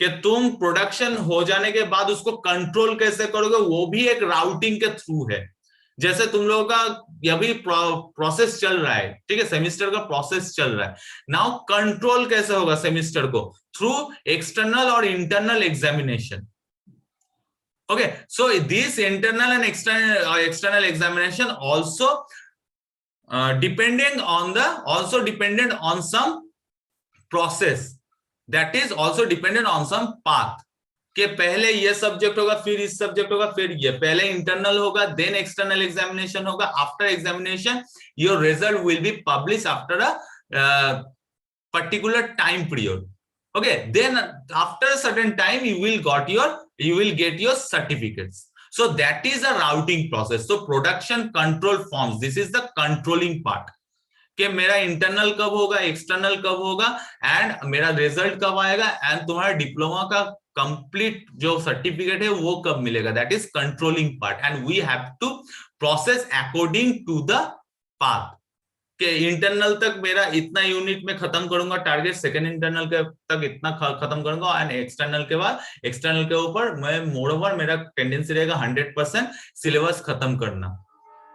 कि तुम production हो जाने के बाद उसको control कैसे करोगे, वो भी एक राउटिंग के थ्रू है। जैसे तुम लोगों का यह भी प्रोसेस चल रहा है, ठीक है, सेमिस्टर का प्रोसेस चल रहा है। नाउ कंट्रोल कैसे होगा सेमिस्टर को, थ्रू एक्सटर्नल और internal examination. Okay, so this internal and external examination also dependent on some process, that is also dependent on some path, कि पहले ये सब्जेक्ट होगा, फिर इस सब्जेक्ट होगा, फिर ये, पहले इंटरनल होगा, देन एक्सटर्नल एग्जामिनेशन होगा, after examination your result will be publish after a particular time period. Okay, then after a certain time you will get your certificates. So that is a routing process. So production control forms, this is the controlling part, कि मेरा internal कब होगा, external कब होगा, and मेरा result कब आएगा, and तुम्हारा डिप्लोमा का कंप्लीट जो सर्टिफिकेट है वो कब मिलेगा, that is controlling part. And we have to process according to the path, कि इंटरनल तक मेरा इतना यूनिट में खत्म करूंगा टारगेट, सेकंड इंटरनल के तक इतना खत्म करूंगा, एंड एक्सटर्नल के बाद एक्सटर्नल के ऊपर मैं मोर ओवर मेरा टेंडेंसी रहेगा 100% सिलेबस खत्म करना,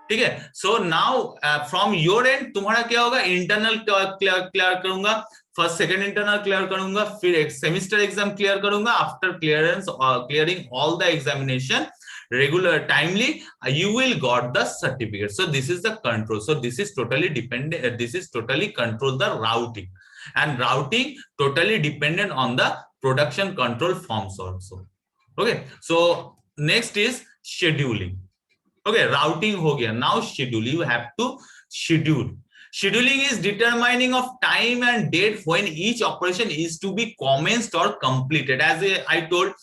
ठीक है। So now from your and तुम्हारा क्या होगा, इंटरनल क्लियर करूंगा, फर्स्ट सेकंड इंटरनल क्लियर करूंगा, फिर एक सेमिस्टर एग्जाम क्लियर करूंगा, after clearing all the examination regular timely, you will got the certificate. So this is the control. So this is totally dependent, this is totally control the routing, and routing totally dependent on the production control forms also. Okay, so next is scheduling. Okay, routing ho gaya, now schedule, you have to schedule. Scheduling is determining of time and date when each operation is to be commenced or completed. As I told,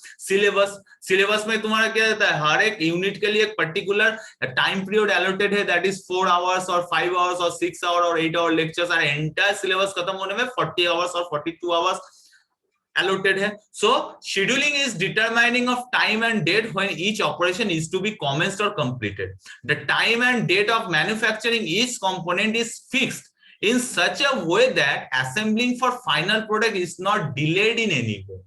syllabus में तुम्हारा क्या रहता है, हर एक unit के लिए एक particular time period allotted है, दैट इज 4 आवर्स और 5 आवर्स और 6 आवर और 8 आवर लेक्चर्स, और एंटायर सिलेबस खत्म होने में 40 आवर्स और 42 आवर्स allotted है. So scheduling is determining of time and date when each operation is to be commenced or completed. The time and date of manufacturing each component is fixed in such a way that assembling for final product is not delayed in any way.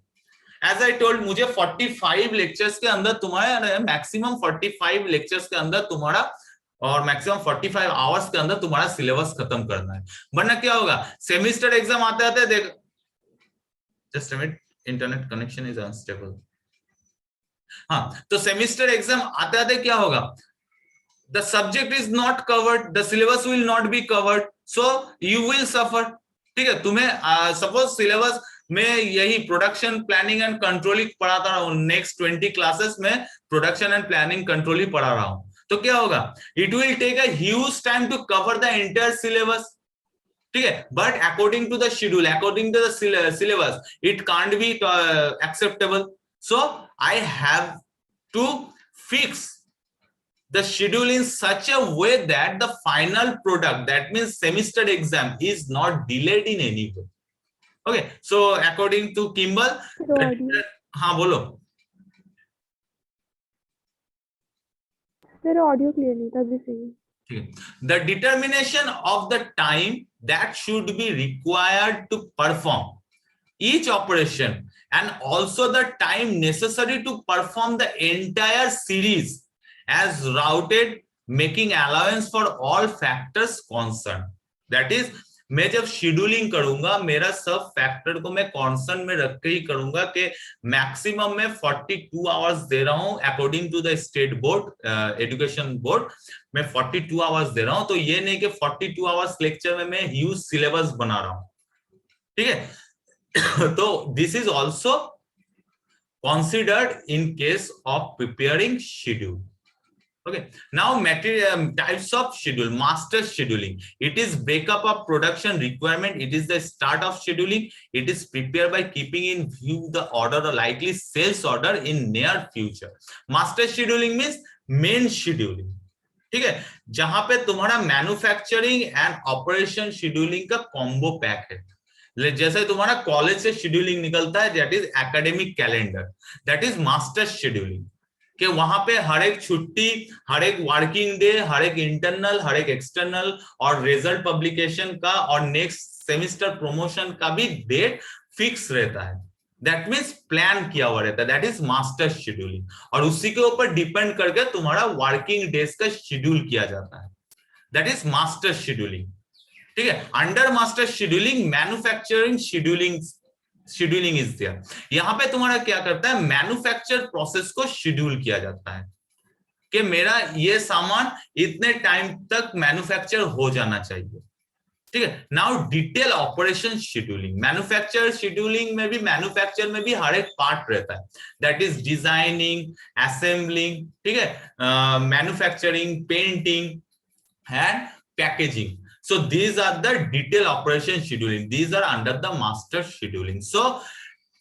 As I told, मुझे 45 lectures के अंदर तुम्हारा maximum 45 lectures के अंदर तुम्हारा और maximum 45 hours के अंदर तुम्हारा सिलेबस खत्म करना है, वरना क्या होगा, सेमिस्टर एग्जाम आते आते देख, just a minute, internet connection is unstable. हाँ, तो सेमिस्टर एग्जाम आते आते क्या होगा, the subject is not covered, the syllabus will not be covered, so you will suffer. ठीक है, तुम्हें सपोज सिलेबस में यही प्रोडक्शन प्लानिंग एंड कंट्रोलिंग पढ़ाता रहा हूँ, नेक्स्ट 20 क्लासेस में प्रोडक्शन एंड प्लानिंग कंट्रोलिंग पढ़ा रहा हूँ, तो क्या होगा, it will take a huge time to cover the entire syllabus. ठीक है, but according to the schedule, according to the syllabus, it can't be acceptable, so I have to fix the schedule in such a way that the final product, that means semester exam, is not delayed in any way. Okay, so according to Kimball, हाँ बोलो sir, audio clear नहीं था अभी से। ठीक है, the determination of the time that should be required to perform each operation and also the time necessary to perform the entire series as routed, making allowance for all factors concerned. That is, मैं जब scheduling करूंगा, मेरा सब factor को मैं concern में रख के ही करूंगा कि मैक्सिमम में 42 आवर्स दे रहा हूं according to the state board education board, मैं 42 आवर्स दे रहा हूं, तो ये नहीं कि 42 आवर्स लेक्चर में मैं ह्यूज सिलेबस बना रहा हूं। ठीक है, तो this is also considered in case of preparing schedule. Okay, now material types of schedule. Master scheduling, it is breakup of production requirement, it is the start of scheduling, it is prepared by keeping in view the order or likely sales order in near future. Master scheduling means main scheduling. ठीक है, जहां पे तुम्हारा manufacturing and operation scheduling का combo pack है, जैसे तुम्हारा college से शेड्यूलिंग निकलता है, that is academic calendar, that is master scheduling, कि वहां पे हर एक छुट्टी, हर एक वर्किंग डे, हर एक इंटरनल, हर एक एक्सटर्नल और रिजल्ट पब्लिकेशन का और नेक्स्ट सेमिस्टर प्रमोशन का भी डेट फिक्स रहता है। दैट मीन्स प्लान किया हुआ रहता है, दैट इज मास्टर शेड्यूलिंग। और उसी के ऊपर डिपेंड करके तुम्हारा वर्किंग डेज का शेड्यूल किया जाता है, दैट इज मास्टर शेड्यूलिंग। ठीक है, under master scheduling manufacturing scheduling is there. यहां पे तुम्हारा क्या करता है, मैन्युफैक्चर प्रोसेस को शेड्यूल किया जाता है कि मेरा ये सामान इतने टाइम तक मैन्युफैक्चर हो जाना चाहिए। ठीक है, now detail operation scheduling, manufacture scheduling में भी, मैन्युफैक्चर में भी हर एक पार्ट रहता है, दैट इज डिजाइनिंग, असेंबलिंग, ठीक है, manufacturing, painting and packaging. So these are the detail operation scheduling, these are under the master scheduling. So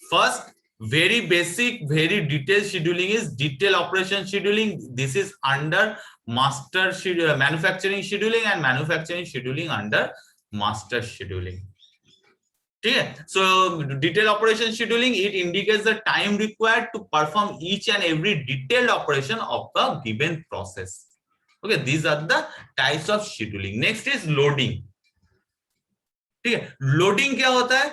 first, very basic, very detailed scheduling is detail operation scheduling. This is under master schedule, manufacturing scheduling, and manufacturing scheduling under master scheduling. Okay, so detail operation scheduling, it indicates the time required to perform each and every detailed operation of the given process. Okay, these are the types of scheduling. Next is loading. ठीक है, loading क्या होता है?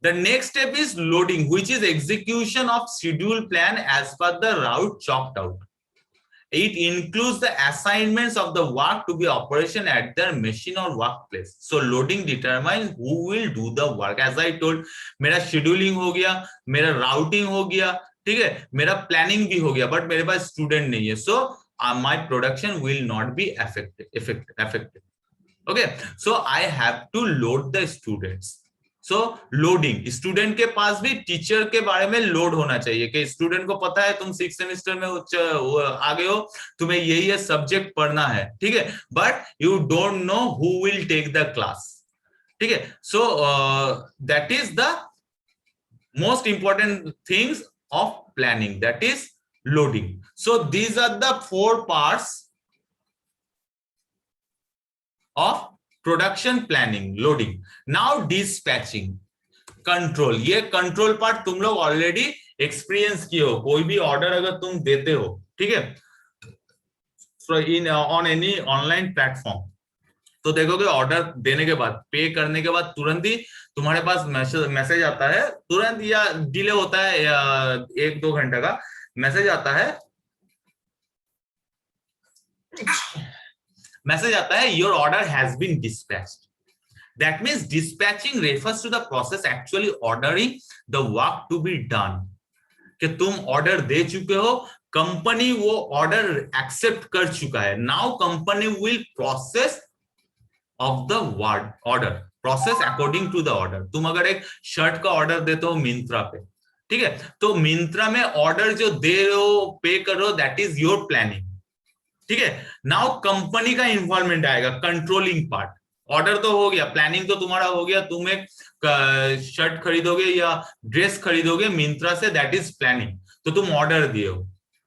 The next step is loading, which is execution of schedule plan as per the route chalked out. It includes the assignments of the work to be operation at their machine or workplace. So loading determines who will do the work. As I told, मेरा scheduling हो गया, मेरा routing हो गया, ठीक है, मेरा planning भी हो गया, but मेरे पास student नहीं है, so my production will not be affected. Okay, so I have to load the students. So loading, student के पास भी टीचर के बारे में लोड होना चाहिए कि स्टूडेंट को पता है तुम 6th सेमेस्टर में आ गए हो, तुम्हें यही सब्जेक्ट पढ़ना है, ठीक है, but you don't know who will take the class. ठीक है, so that is the most important things of planning, that is loading. So these are the 4 parts of production planning, loading. Now dispatching, control. ये control part तुम लोग already experience किए हो, कोई भी order अगर तुम देते हो, ठीक है, so in on any online platform, तो देखोगे ऑर्डर देने के बाद, पे करने के बाद तुरंत ही तुम्हारे पास मैसेज आता है, तुरंत या डिले होता है 1-2 घंटे का मैसेज आता है, your order has been dispatched. That means dispatching refers to the process actually ordering the work to be done. कि तुम ऑर्डर दे चुके हो, कंपनी वो ऑर्डर एक्सेप्ट कर चुका है, now company will process of the work order, process according to the order. तुम अगर एक शर्ट का ऑर्डर देते हो मिंत्रा पे, ठीक है, तो मिंत्रा में ऑर्डर जो दे रहे हो, पे कर रहे हो, दैट इज योर प्लानिंग। ठीक है, नाउ कंपनी का इन्वॉल्वमेंट आएगा, कंट्रोलिंग पार्ट। ऑर्डर तो हो गया, प्लानिंग तो तुम्हारा हो गया, तुम एक शर्ट खरीदोगे या ड्रेस खरीदोगे मिंत्रा से, दैट इज प्लानिंग, तो तुम ऑर्डर दिए हो,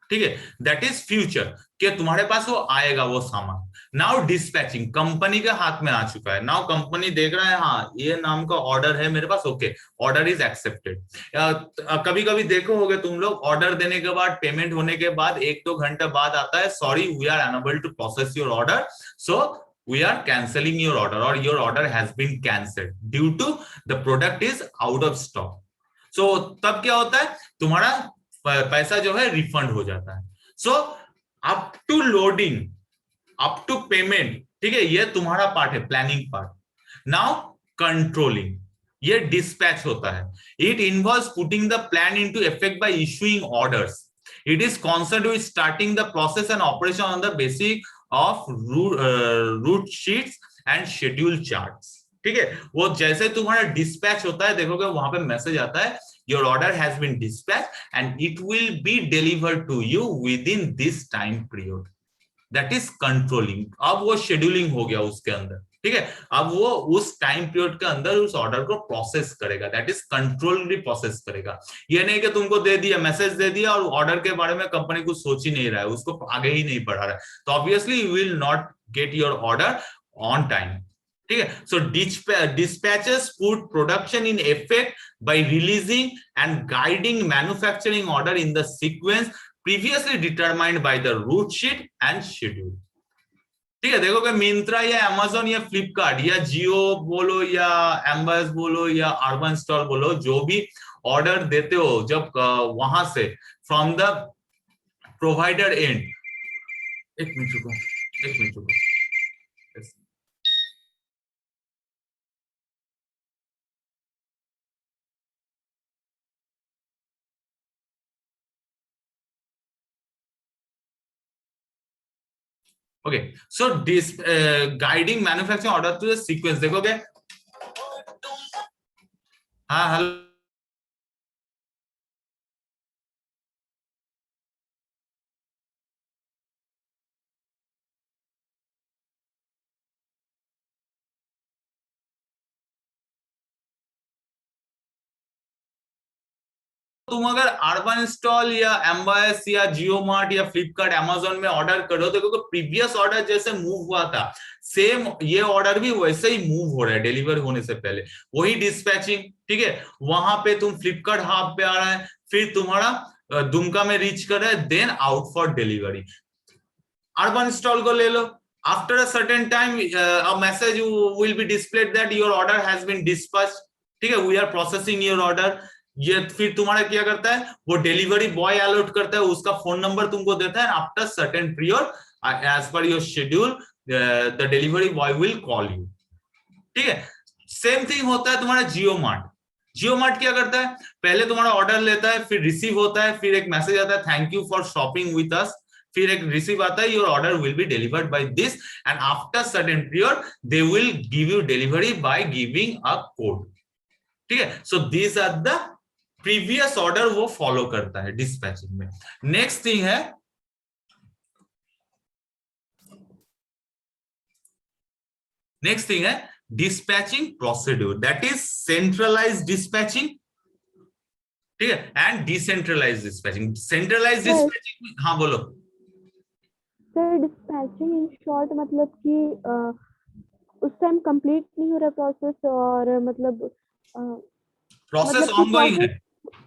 ठीक है, दैट इज फ्यूचर कि तुम्हारे पास वो आएगा वो सामान। नाउ डिस्पैचिंग, कंपनी के हाथ में आ चुका है, नाउ कंपनी देख रहा है, हाँ ये नाम का ऑर्डर है मेरे पास, ओके, ऑर्डर इज एक्सेप्टेड। कभी कभी देखो होगे तुम लोग, ऑर्डर देने के बाद, पेमेंट होने के बाद 1-2 घंटे बाद आता है, sorry we are unable to process your order, so we are canceling your order, or your order has been cancelled due to the product is out of stock. So तब क्या होता है, तुम्हारा पैसा जो है रिफंड हो जाता है। So up to loading, up to payment, ठीक है, ये तुम्हारा पार्ट है, प्लानिंग पार्ट। नाउ कंट्रोलिंग, ये डिस्पैच होता है, it involves putting the plan into effect bye issuing orders. It is concerned with starting the process and operation on the basic of route sheets and schedule charts। ठीक है, वो जैसे तुम्हारा dispatch होता है, देखोगे वहां पे मैसेज आता है, your order has been dispatched and it will be delivered to you within this time period, that is controlling। अब वो शेड्यूलिंग हो गया उसके अंदर, ठीक है, अब वो उस टाइम पीरियड के अंदर उस ऑर्डर को प्रोसेस करेगा, दैट इज कंट्रोल प्रोसेस करेगा। ये नहीं कि तुमको दे दिया, मैसेज दे दिया और ऑर्डर के बारे में कंपनी कुछ सोच ही नहीं रहा है, उसको आगे ही नहीं बढ़ा रहा है, तो obviously you will not get your order on time. ठीक है, सो dispatches put production in effect by releasing and guiding manufacturing order in the sequence previously determined by the route sheet and schedule। ठीक है, देखोगे मिंत्रा या Amazon या फ्लिपकार्ट या जियो बोलो या एम्बस बोलो या अर्बन स्टोर बोलो, जो भी ऑर्डर देते हो, जब वहां से फ्रॉम द प्रोवाइडर एंड, एक मिनट रुको, एक मिनट रुको। Yes. Okay, so this guiding manufacturing order to the sequence देखोगे। हाँ हेलो, तुम अगर अर्बन इंस्टॉल या एमवाईएस या जियो मार्ट या फ्लिपकार्ट अमेजोन में ऑर्डर करो, देखो तो प्रीवियस ऑर्डर जैसे मूव हुआ था, सेम ये ऑर्डर भी वैसे ही मूव हो रहा है डिलीवर होने से पहले, वही डिस्पैचिंग। ठीक है, वहां पे तुम फ्लिपकार्ट हब पे आ रहा है, फिर तुम्हारा दुमका में रीच कर रहा है, then out for delivery. Urban install को ले लो, after a certain time a message will be displayed that your order has been dispatched. ठीक है, we are processing your order. ये फिर तुम्हारा क्या करता है, वो डिलीवरी बॉय अलॉट करता है, उसका फोन नंबर तुमको देता है, after certain period as per your schedule the delivery boy will call you. ठीक है, सेम थिंग होता है तुम्हारा जियो मार्ट। जियो मार्ट क्या करता है, पहले तुम्हारा ऑर्डर लेता है, फिर रिसीव होता है, फिर एक मैसेज आता है thank you for shopping with us, फिर एक रिसीव आता है your order will be delivered by this and after certain period they will give you delivery by giving a code. ठीक है, so these are the previous order वो follow करता है dispatching में। नेक्स्ट थिंग है dispatching procedure, that is centralised dispatching. ठीक है, and decentralised dispatching. Centralised dispatching, हाँ बोलो सर। डिस्पैचिंग इन शॉर्ट मतलब कि उस टाइम कंप्लीट नहीं हो रहा प्रोसेस, और मतलब प्रोसेस ऑनगोइंग है,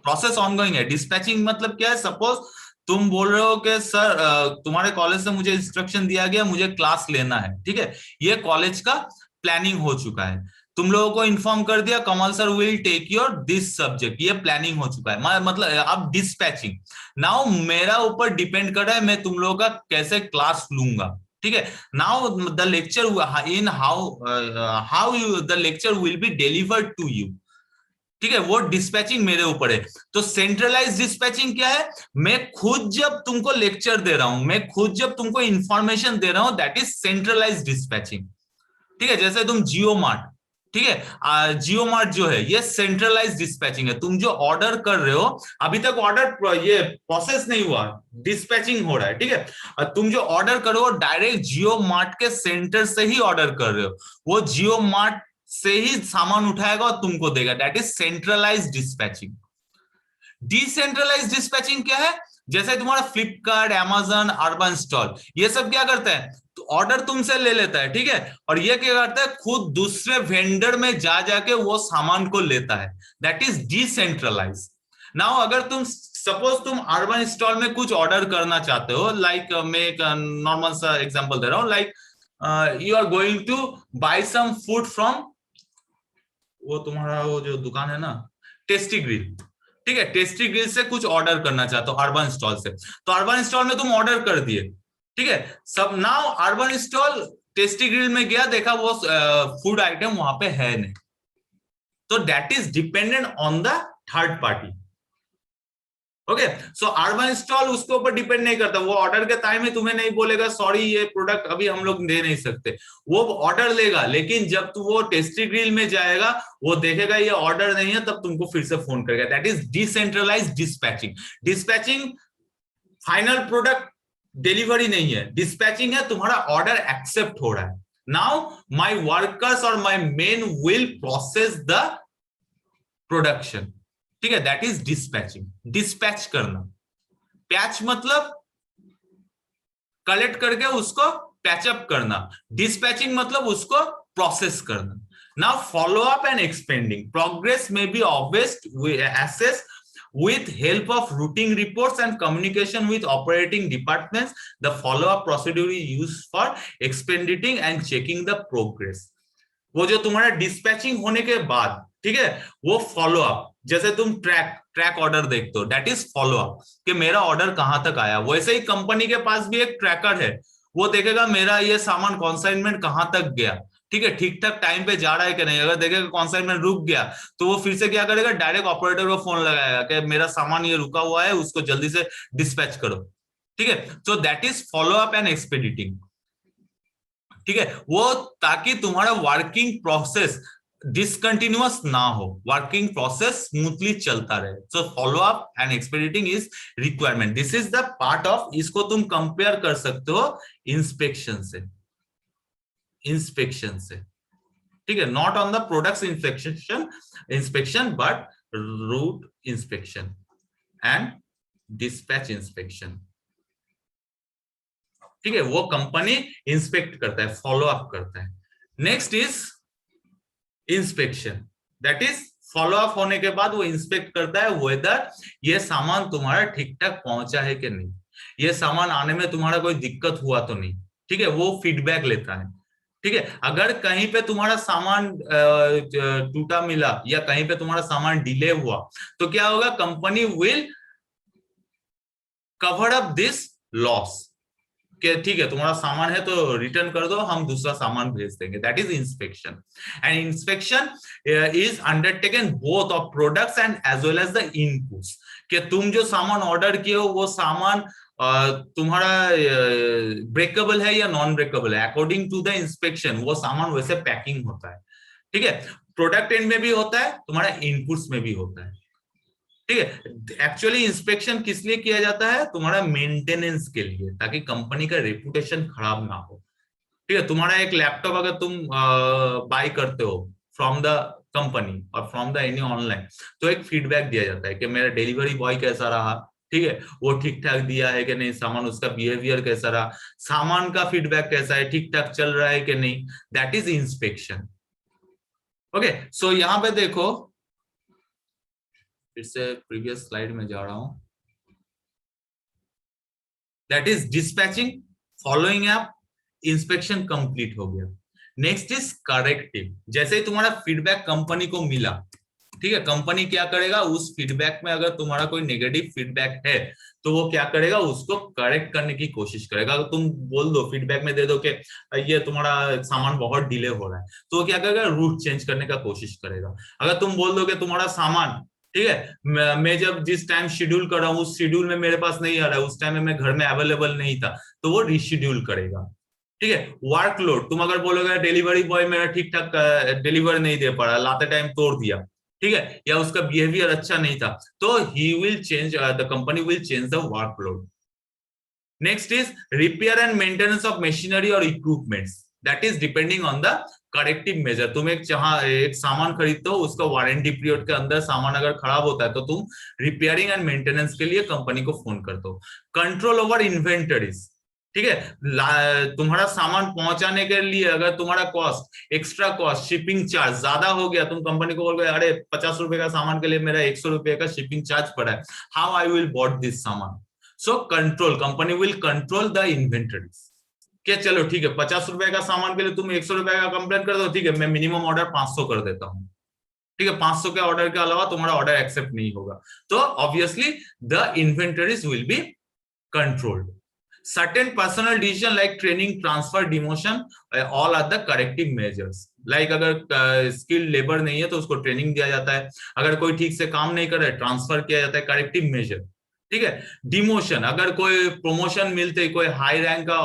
प्रोसेस ऑनगोइंग है। डिस्पैचिंग मतलब क्या है, सपोज तुम बोल रहे हो कि सर तुम्हारे कॉलेज से मुझे इंस्ट्रक्शन दिया गया, मुझे क्लास लेना है। ठीक है, ये कॉलेज का प्लानिंग हो चुका है, तुम लोगों को इन्फॉर्म कर दिया Kamal sir will take your this subject, ये प्लानिंग हो चुका है। मतलब अब डिस्पैचिंग नाउ मेरा ऊपर डिपेंड कर रहा है मैं तुम लोगों का कैसे क्लास लूंगा। ठीक है, now the lecture in how you the lecture will be delivered to you. ठीक है, वो डिस्पैचिंग मेरे ऊपर है। तो सेंट्रलाइज डिस्पैचिंग क्या है, मैं खुद जब तुमको लेक्चर दे रहा हूं, मैं खुद जब तुमको इंफॉर्मेशन दे रहा हूं, दैट इज सेंट्रलाइज डिस्पैचिंग। ठीक है, जैसे तुम जियो मार्ट, ठीक है, जियो मार्ट जो है ये सेंट्रलाइज डिस्पैचिंग है। तुम जो ऑर्डर कर रहे हो, अभी तक ऑर्डर ये प्रोसेस नहीं हुआ, डिस्पैचिंग हो रहा है। ठीक है, तुम जो ऑर्डर करो डायरेक्ट जियो मार्ट के सेंटर से ही ऑर्डर कर रहे हो, वो जियो मार्ट से ही सामान उठाएगा और तुमको देगा, that is centralise dispatching. Decentralise dispatching क्या है, जैसे तुम्हारा फ्लिपकार्ट, अमेजन, अर्बन स्टॉल, ये सब क्या करता है, तो ऑर्डर तुमसे ले लेता है। ठीक है, और ये क्या करता है, खुद दूसरे वेंडर में जा जाके वो सामान को लेता है, दैट इज डिसेंट्रलाइज। नाउ अगर तुम सपोज तुम अर्बन स्टॉल में कुछ ऑर्डर करना चाहते हो, लाइक मैं एक नॉर्मल सा एग्जांपल दे रहा हूं, like you are going to buy some food from, वो तुम्हारा वो जो दुकान है ना टेस्टी ग्रिल। ठीक है, टेस्टी ग्रिल से कुछ ऑर्डर करना चाहते हो अर्बन स्टॉल से, तो अर्बन स्टॉल में तुम ऑर्डर कर दिए। ठीक है, सब now urban stall tasty grill में गया, देखा वो फूड आइटम वहां पे है नहीं, तो that is dependent on the third party. Okay, so urban stall उसके ऊपर डिपेंड नहीं करता, वो ऑर्डर के टाइम में तुम्हें नहीं बोलेगा सॉरी ये प्रोडक्ट अभी हम लोग दे नहीं सकते, वो ऑर्डर लेगा, लेकिन जब तू वो टेस्टी ग्रिल में जाएगा वो देखेगा ये ऑर्डर नहीं है, तब तुमको फिर से फोन करेगा, that is decentralised dispatching. Dispatching final product delivery नहीं है, डिस्पैचिंग है तुम्हारा ऑर्डर एक्सेप्ट हो रहा है। नाउ माय वर्कर्स और my men will process the production. ठीक है, दैट इज डिस्पैचिंग। डिस्पैच करना, पैच मतलब कलेक्ट करके उसको पैचअप करना, डिस्पैचिंग मतलब उसको प्रोसेस करना। Now follow up and expanding, progress में B assessed with help of routing reports and communication with operating departments. The follow up procedure is used for expediting and checking the progress. वो जो तुम्हारा dispatching होने के बाद, ठीक है, वो फॉलो अप, जैसे तुम ट्रैक ऑर्डर देखते हो, दैट इज फॉलो अप कि मेरा ऑर्डर कहां तक आया। वैसे ही कंपनी के पास भी एक ट्रैकर है, वो देखेगा मेरा ये सामान कॉन्साइनमेंट कहां तक गया, ठीक है, ठीक ठाक टाइम पे जा रहा है कि नहीं। अगर देखेगा कॉन्साइनमेंट रुक गया तो वो फिर से क्या करेगा, डायरेक्ट ऑपरेटर को फोन लगाएगा कि मेरा सामान ये रुका हुआ है, उसको जल्दी से डिस्पैच करो, ठीक है। So that is follow up and expediting, ठीक है, वो ताकि तुम्हारा वर्किंग प्रोसेस डिसकंटिन्यूअस ना हो, वर्किंग प्रोसेस स्मूथली चलता रहे। So follow up and expediting is requirement, this is the part of, इसको तुम कंपेयर कर सकते हो इंस्पेक्शन से, इंस्पेक्शन से, ठीक है, not on the products inspection but root inspection and dispatch inspection, ठीक है, वो कंपनी इंस्पेक्ट करता है, फॉलो अप करता है। Next is inspection, that is follow up होने के बाद वो इंस्पेक्ट करता है वेदर ये सामान तुम्हारा ठीक ठाक पहुंचा है कि नहीं, ये सामान आने में तुम्हारा कोई दिक्कत हुआ तो नहीं, ठीक है, वो फीडबैक लेता है, ठीक है। अगर कहीं पे तुम्हारा सामान टूटा मिला या कहीं पे तुम्हारा सामान डिले हुआ तो क्या होगा, company will cover up this loss, कि ठीक है तुम्हारा सामान है तो रिटर्न कर दो, हम दूसरा सामान भेज देंगे, that is inspection. And inspection is undertaken both of products and as well as the inputs, कि तुम जो सामान ऑर्डर किए हो वो सामान तुम्हारा ब्रेकेबल है या नॉन ब्रेकेबल है, अकॉर्डिंग टू द इंस्पेक्शन वो सामान वैसे पैकिंग होता है, ठीक है। प्रोडक्ट एंड में भी होता है, तुम्हारा इनपुट्स में भी होता है, ठीक है। एक्चुअली इंस्पेक्शन किस लिए किया जाता है, तुम्हारा मेंटेनेंस के लिए, ताकि कंपनी का रेपुटेशन खराब ना हो, ठीक है। तुम्हारा एक लैपटॉप अगर तुम बाय करते हो फ्रॉम द कंपनी और फ्रॉम द एनी ऑनलाइन, तो एक फीडबैक दिया जाता है कि मेरा डिलीवरी बॉय कैसा रहा, ठीक है, वो ठीक ठाक दिया है कि नहीं सामान, उसका बिहेवियर कैसा रहा, सामान का फीडबैक कैसा है, ठीक ठाक चल रहा है कि नहीं, दैट इज इंस्पेक्शन। ओके, सो यहाँ पे देखो, फिर से प्रीवियस स्लाइड में जा रहा हूं, that is dispatching, following up, inspection complete हो गया। नेक्स्ट इज करेक्टिव, जैसे ही तुम्हारा फीडबैक कंपनी को मिला, ठीक है, कंपनी क्या करेगा, उस फीडबैक में अगर तुम्हारा कोई नेगेटिव फीडबैक है तो वो क्या करेगा, उसको करेक्ट करने की कोशिश करेगा। अगर तुम बोल दो फीडबैक में दे दो कि ये तुम्हारा सामान बहुत डिले हो रहा है, तो वो क्या करेगा, रूट चेंज करने का कोशिश करेगा। अगर तुम बोल दो कि तुम्हारा सामान, ठीक है, मैं जब जिस टाइम शेड्यूल कर रहा हूँ उस शेड्यूल में मेरे पास नहीं आ रहा है, उस टाइम में मैं घर में अवेलेबल नहीं था, तो वो रीशेड्यूल करेगा, ठीक है। वर्कलोड, तुम अगर बोलोगे डिलीवरी बॉय मेरा ठीक ठाक डिलीवर नहीं दे पा रहा, लाते टाइम तोड़ दिया, ठीक है, या उसका बिहेवियर अच्छा नहीं था, तो he will change, the company will change the workload. Next is repair and maintenance of machinery और equipments, that is depending on the corrective measure. तुम एक सामान खरीदते हो, उसका वारंटी पीरियड के अंदर सामान अगर खराब होता है तो तुम रिपेयरिंग एंड मेंटेनेंस के लिए कंपनी को फोन करते हो। कंट्रोल ओवर इन्वेंटरीज, ठीक है, तुम्हारा सामान पहुंचाने के लिए अगर तुम्हारा cost, extra cost, shipping charge ज्यादा हो गया, तुम कंपनी को बोल गए अरे 50 रुपए का सामान के लिए मेरा 100 रुपए का शिपिंग चार्ज पड़ा है, how I will bought this saman. So control, company will control the inventories, क्या चलो ठीक है 50 रुपए का सामान के लिए तुम 100 रुपए का कंप्लेन कर दो, ठीक है, मैं मिनिमम ऑर्डर 500 कर देता हूँ, ठीक है, 500 के ऑर्डर के अलावा तुम्हारा ऑर्डर एक्सेप्ट नहीं होगा, तो obviously the inventories will be controlled. Certain personal decision like training, transfer, demotion, all are the corrective measures. Like अगर skilled labor नहीं है तो उसको ट्रेनिंग दिया जाता है, अगर कोई ठीक से काम नहीं कर रहा है ट्रांसफर किया जाता है, करेक्टिव मेजर, ठीक है। डिमोशन, अगर कोई प्रमोशन मिलते, कोई हाई रैंक का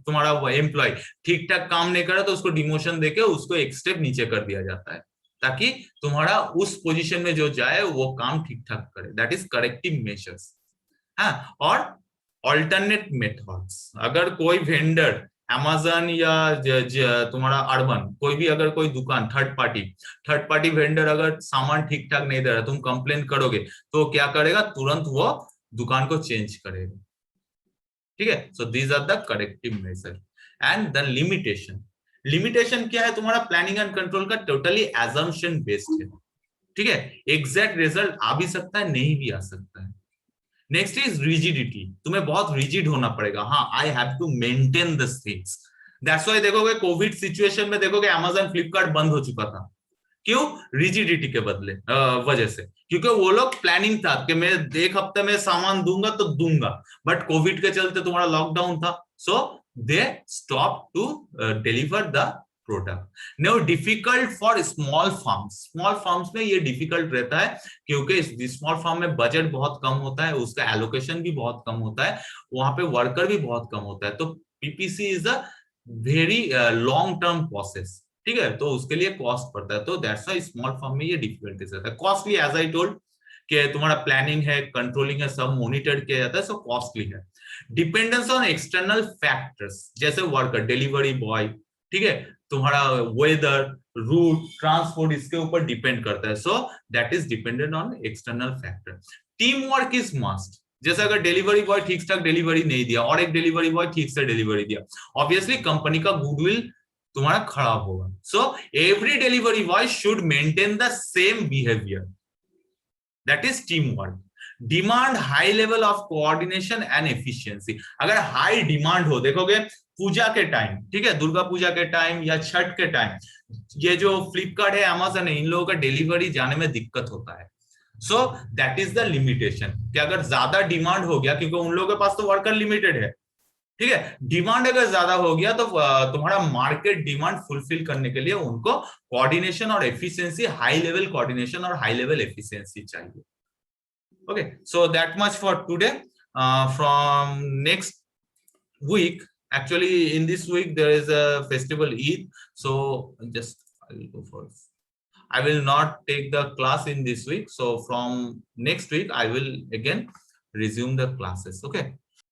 तुम्हारा एम्प्लॉय ठीक ठाक काम नहीं कर रहा तो उसको डिमोशन देके उसको एक स्टेप नीचे कर दिया जाता है, ताकि तुम्हारा उस पोजीशन में जो जाए वो काम ठीक ठाक करे, दैट इज करेक्टिव मेजर्स। हाँ, और ऑल्टरनेट मेथड्स, अगर कोई वेंडर अमेजन या तुम्हारा अर्बन कोई भी अगर कोई दुकान थर्ड पार्टी वेंडर अगर सामान ठीक ठाक नहीं दे रहा, तुम कंप्लेन करोगे तो क्या करेगा, तुरंत वो दुकान को चेंज करेगा, ठीक है। So these are the corrective measure. And the limitation, limitation क्या है, तुम्हारा प्लानिंग एंड कंट्रोल का टोटली एजम्पशन बेस्ड है, ठीक है, एग्जैक्ट रिजल्ट आ भी सकता है, नहीं भी आ सकता है। नेक्स्ट इज रिजिडिटी, तुम्हें बहुत रिजिड होना पड़ेगा, हाँ I have to maintain this things. That's why देखोगे कोविड सिचुएशन में देखोगे अमेजन फ्लिपकार्ट बंद हो चुका था, क्यों? रिजिडिटी के बदले वजह से, क्योंकि वो लोग प्लानिंग था कि मैं 1 हफ्ते में सामान दूंगा तो दूंगा, बट कोविड के चलते तुम्हारा लॉकडाउन था, so they stop to deliver the product. Now difficult for small farms में ये डिफिकल्ट रहता है, क्योंकि स्मॉल फार्म में बजट बहुत कम होता है, उसका एलोकेशन भी बहुत कम होता है, वहां पे वर्कर भी बहुत कम होता है, तो PPC is a very long term process, ठीक है, तो उसके लिए कॉस्ट पड़ता है, तो दैट्स व्हाई स्मॉल फार्म में ये डिफिकल्टीज रहता है। कॉस्टली एज आई टोल्ड कि तुम्हारा प्लानिंग है, कंट्रोलिंग है, सब मॉनिटर किया जाता है, सो कॉस्टली है। डिपेंडेंस ऑन एक्सटर्नल फैक्टर्स, जैसे वर्कर, डिलीवरी बॉय, ठीक है, तुम्हारा वेदर, रूट, ट्रांसपोर्ट, इसके ऊपर डिपेंड करता है, so that is dependent on external factor. Team work is must, जैसे अगर डिलीवरी बॉय ठीक ठाक डिलीवरी नहीं दिया और एक डिलीवरी बॉय ठीक से डिलीवरी दिया, ऑब्वियसली कंपनी का गुडविल तुम्हारा खराब होगा, so every delivery boy should maintain the same behaviour, that is team work. Demand high level of coordination and efficiency, अगर हाई डिमांड हो, देखोगे पूजा के टाइम, ठीक है, दुर्गा पूजा के टाइम या छठ के टाइम, ये जो फ्लिपकार्ट है, अमेज़न है, इन लोगों का डिलीवरी जाने में दिक्कत होता है, so that is the limitation, कि अगर ज्यादा डिमांड हो गया, क्योंकि उन लोगों के पास तो वर्कर लिमिटेड है, ठीक है, डिमांड अगर ज्यादा हो गया तो तुम्हारा मार्केट डिमांड फुलफिल करने के लिए उनको कोऑर्डिनेशन और एफिशिएंसी, हाई लेवल कोऑर्डिनेशन और हाई लेवल एफिशिएंसी चाहिए। Okay, so that much for today. From next week, actually in this week there is a festival Eid, so just I will go for it. I will not take the class in this week, so from next week I will again resume the classes. Okay.